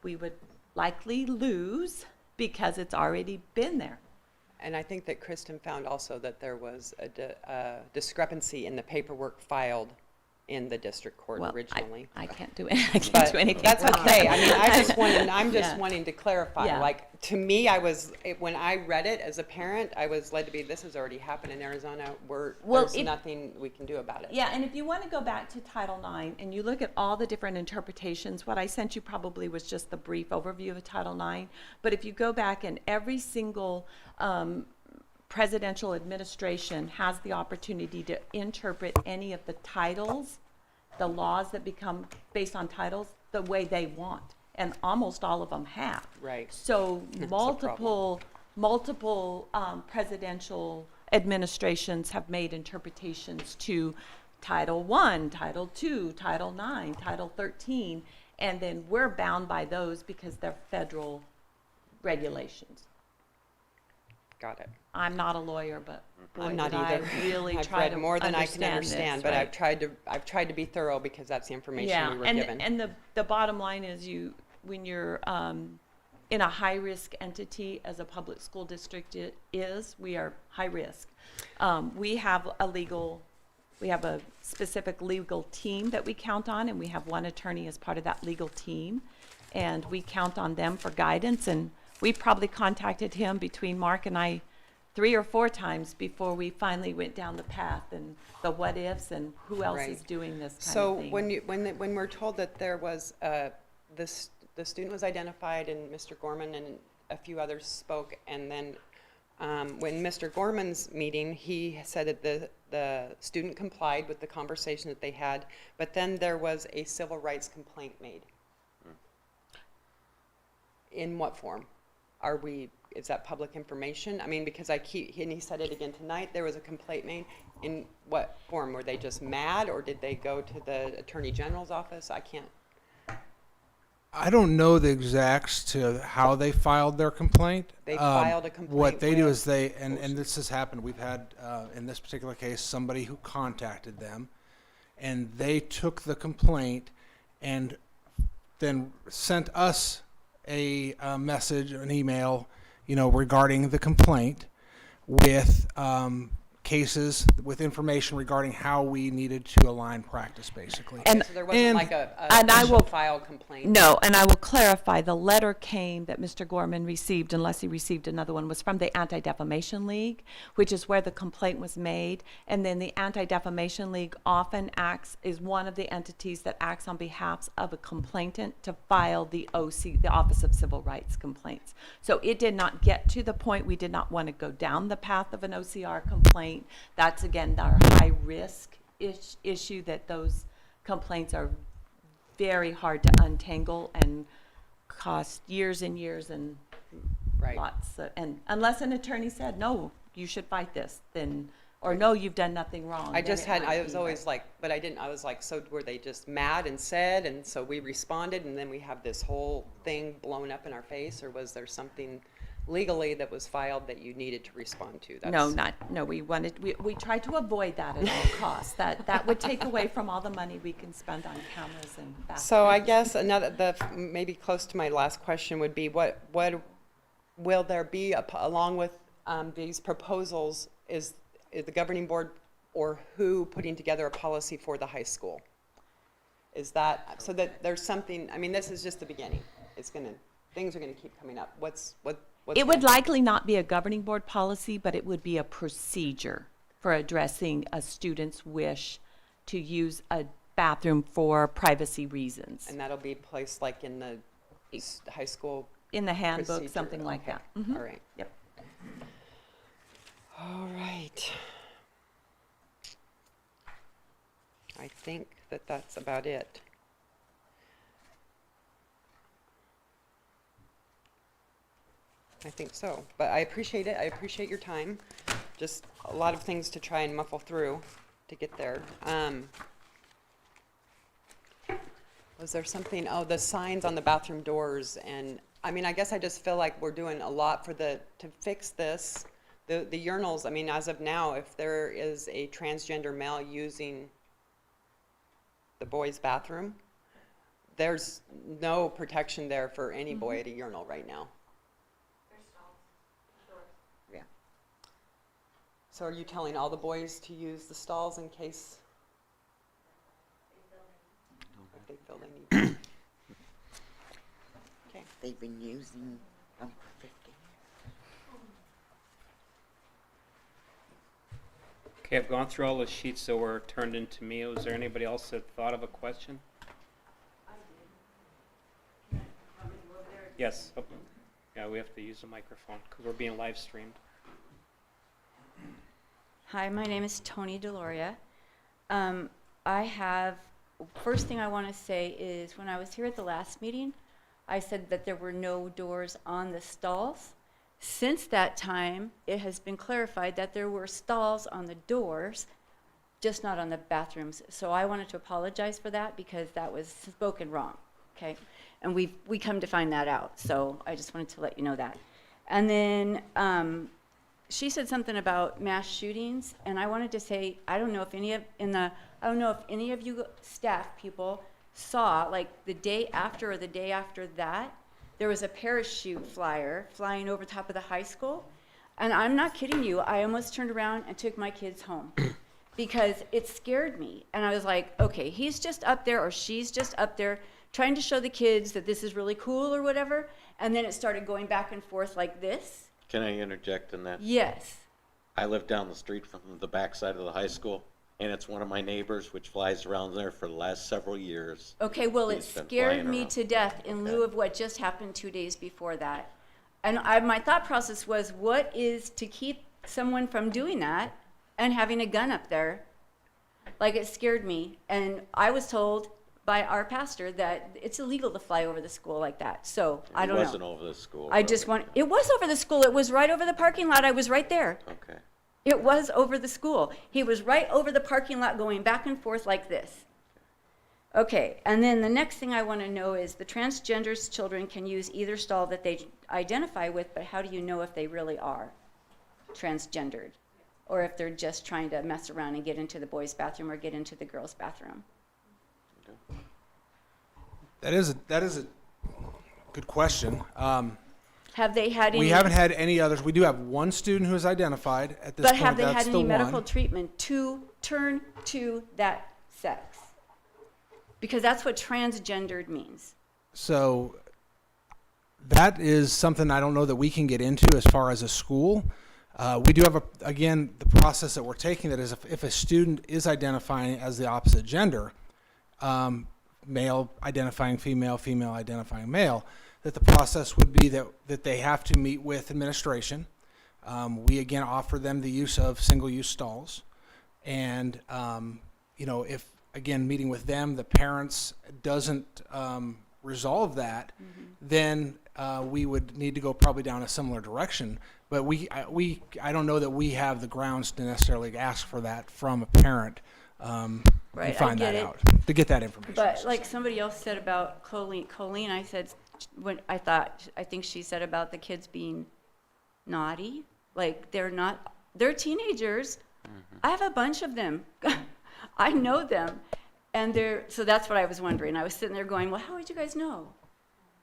we would likely lose because it's already been there. And I think that Kristen found also that there was a discrepancy in the paperwork filed in the district court Well, originally. I can't do it. I can't But do anything. that's wrong. okay. I mean, I'm just Yeah. wanting to clarify. Yeah. Like, to me, when I read it as a parent, I was led to be, this has already happened in Arizona. There's nothing we can do about it. Yeah, and if you want to go back to Title IX and you look at all the different interpretations, what I sent you probably was just the brief overview of Title IX. But if you go back and every single presidential administration has the opportunity to interpret any of the titles, the laws that become based on titles, the way they want. And almost all of them have. Right. So That's the problem. multiple presidential administrations have made interpretations to Title I, Title II, Title IX, Title 13, and then we're bound by those because they're federal regulations. Got it. I'm not a lawyer, but boy, I'm not did either. I really I've try read to more than I can understand understand, this, but right? I've tried to be thorough because that's the information Yeah, we were and given. and the bottom line is when you're in a high risk entity as a public school district is, we are high risk. We have a specific legal team that we count on, and we have one attorney as part of that legal team, and we count on them for guidance. And we probably contacted him between Mark and I 3 or 4 times before we finally went down the path and the what ifs and who else is Right. doing this kind So of thing. when we're told that there was, the student was identified and Mr. Gorman and a few others spoke, and then when Mr. Gorman's meeting, he said that the student complied with the conversation that they had, but then there was a civil rights complaint made. In what form? Is that public information? I mean, because and he said it again tonight, there was a complaint made. In what form? Were they just mad, or did they go to the Attorney General's office? I don't know the exacts to how they filed their complaint. They filed a complaint What they do with- is and this has happened, we've had, in this particular case, somebody who contacted them, and they took the complaint and then sent us a message, an email, regarding the complaint with cases, with information regarding how we needed to align practice, basically. And- So there wasn't like a and I official will- filed complaint? No, and I will clarify, the letter came that Mr. Gorman received, unless he received another one, was from the Anti-Defamation League, which is where the complaint was made. And then the Anti-Defamation League often is one of the entities that acts on behalf of a complainant to file the OC, the Office of Civil Rights complaints. So it did not get to the point, we did not want to go down the path of an OCR complaint. That's, again, our high-risk issue, that those complaints are very hard to untangle and cost years and years and Right. lots. And unless an attorney said, no, you should fight this, then, or no, you've done nothing wrong. I then just it had, might I was be, always like, but I didn't, I was like, so were they just mad and said, and so we responded, and then we have this whole thing blown up in our face, or was there something legally that was filed that you needed to respond to? we tried to avoid that at all costs. That would take away from all the money we can spend on cameras and bathrooms. So I guess maybe close to my last question would be, what will there be, along with these proposals, is the governing board or who putting together a policy for the high school? Is that, so that there's something, I mean, this is just the beginning. Things are gonna keep coming up. What's It would gonna- likely not be a governing board policy, but it would be a procedure for addressing a student's wish to use a bathroom for privacy reasons. And that'll be placed like in the high school? In the handbook, procedure? something like Okay. that. Mhm. All right. Yep. All right. I think that that's about it. I think so, but I appreciate it. I appreciate your time. Just a lot of things to try and muffle through to get there. Was there something, the signs on the bathroom doors, and, I mean, I guess I just feel like we're doing a lot to fix this. The urinals, I mean, as of now, if there is a transgender male using the boys' bathroom, there's no protection there for any boy at a urinal right now. Yeah. So are you telling all the boys to use the stalls in case? If they feel they need to. Okay. They've been using them for 50 years. Okay, I've gone through all the sheets that were turned into me. Was there anybody else that thought of a question? Yes. Oh, yeah, we have to use the microphone because we're being live streamed. Hi, my name is Tony Deloria. First thing I want to say is when I was here at the last meeting, I said that there were no doors on the stalls. Since that time, it has been clarified that there were stalls on the doors, just not on the bathrooms. So I wanted to apologize for that because that was spoken wrong, okay? And we come to find that out, so I just wanted to let you know that. And then she said something about mass shootings, and I wanted to say, I don't know if any of you staff people saw, like the day after or the day after that, there was a parachute flyer flying over top of the high school. And I'm not kidding you, I almost turned around and took my kids home because it scared me. And I was like, okay, he's just up there or she's just up there trying to show the kids that this is really cool or whatever. And then it started going back and forth like this. Can I interject in that? Yes. I live down the street from the backside of the high school, and it's one of my neighbors which flies around there for the last several years. Okay, well, it He's been scared flying me around. to death in lieu of what just happened 2 days before that. And my thought process was, what is to keep someone from doing that and having a gun up there? Like, it scared me. And I was told by our pastor that it's illegal to fly over the school like that. So I don't know. It wasn't over the school. It was over the school. It was right over the parking lot. I was right there. Okay. It was over the school. He was right over the parking lot going back and forth like this. Okay, and then the next thing I want to know is the transgenders children can use either stall that they identify with, but how do you know if they really are transgendered? Or if they're just trying to mess around and get into the boys' bathroom or get into the girls' bathroom? That is a good question. Have they had any? We haven't had any others. We do have one student who is identified at this But point. have they That's had the any medical one. treatment to turn to that sex? Because that's what transgendered means. So that is something I don't know that we can get into as far as a school. We do have, again, the process that we're taking that is if a student is identifying as the opposite gender, male identifying female, female identifying male, that the process would be that they have to meet with administration. We, again, offer them the use of single-use stalls. And, if, again, meeting with them, the parents doesn't resolve that, then we would need to go probably down a similar direction. But I don't know that we have the grounds to necessarily ask for that from a parent. Right, and find I get that it. out to get that information. But like somebody else said about Colleen, I said, I think she said about the kids being naughty. Like they're teenagers. I have a bunch of them. I know them. And so that's what I was wondering. I was sitting there going, well, how would you guys know?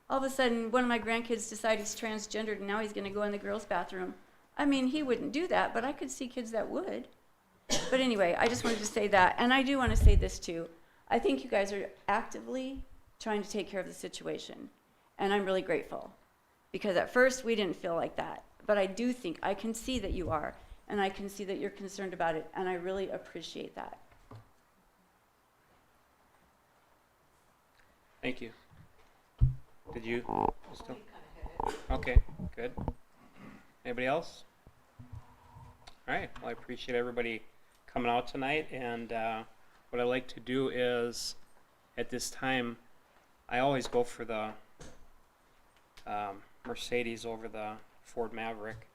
All of a sudden, one of my grandkids decided he's transgendered and now he's going to go in the girls' bathroom. I mean, he wouldn't do that, but I could see kids that would. But anyway, I just wanted to say that. And I do want to say this too. I think you guys are actively trying to take care of the situation. And I'm really grateful. Because at first, we didn't feel like that. But I do think, I can see that you are. And I can see that you're concerned about it. And I really appreciate that. Thank you. Did you still? Okay, good. Anybody else? All right, well, I appreciate everybody coming out tonight, and what I like to do is, at this time, I always go for the Mercedes over the Ford Maverick.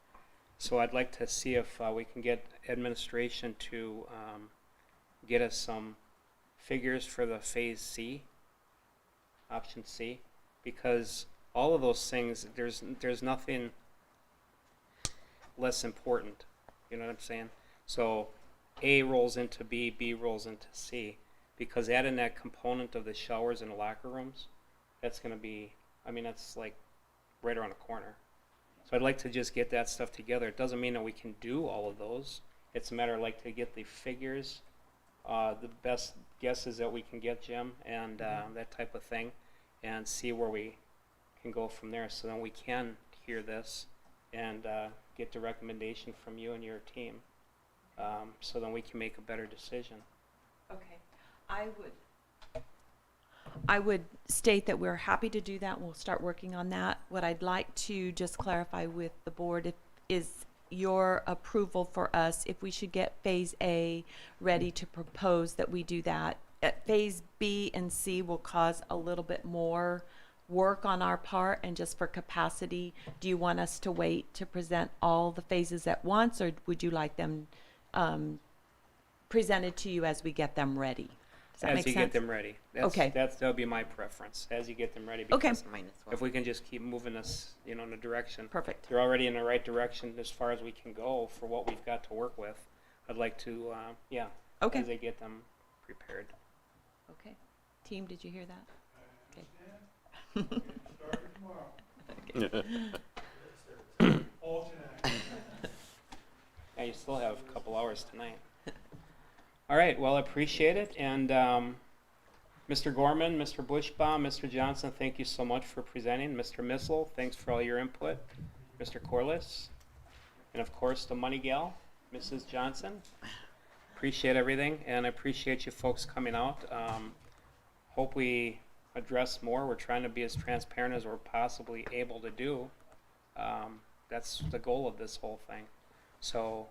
So I'd like to see if we can get administration to get us some figures for the Phase C, Option C, because all of those things, there's nothing less important. You know what I'm saying? So A rolls into B, B rolls into C, because adding that component of the showers and the locker rooms, that's going to be, that's like right around the corner. So I'd like to just get that stuff together. It doesn't mean that we can do all of those. It's a matter of like to get the figures, the best guesses that we can get, Jim, and that type of thing, and see where we can go from there. So then we can hear this and get the recommendation from you and your team, so then we can make a better decision. Okay, I would state that we're happy to do that. We'll start working on that. What I'd like to just clarify with the board is your approval for us if we should get Phase A ready to propose that we do that. Phase B and C will cause a little bit more work on our part, and just for capacity, do you want us to wait to present all the phases at once, or would you like them presented to you as we get them ready? Does that As make you sense? get them ready. Okay. That'll be my preference, as you get them ready. Okay. Because Mine as well. if we can just keep moving us, in a direction. Perfect. They're already in the right direction as far as we can go for what we've got to work with. I'd like to, Okay. as they get them prepared. Okay. Team, did you hear that? Okay. Yeah, you still have a couple hours tonight. All right, well, I appreciate it. And Mr. Gorman, Mr. Bushbaum, Mr. Johnson, thank you so much for presenting. Mr. Missel, thanks for all your input. Mr. Corliss, and of course, the money gal, Mrs. Johnson. Appreciate everything, and I appreciate you folks coming out. Hope we address more. We're trying to be as transparent as we're possibly able to do. That's the goal of this whole thing. So,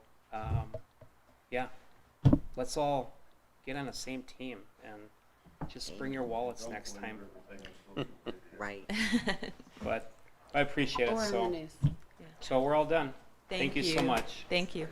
yeah, let's all get on the same team and just bring your wallets next time. Right. But I appreciate it. Or in the news. So we're all done. Thank you so much. Thank you.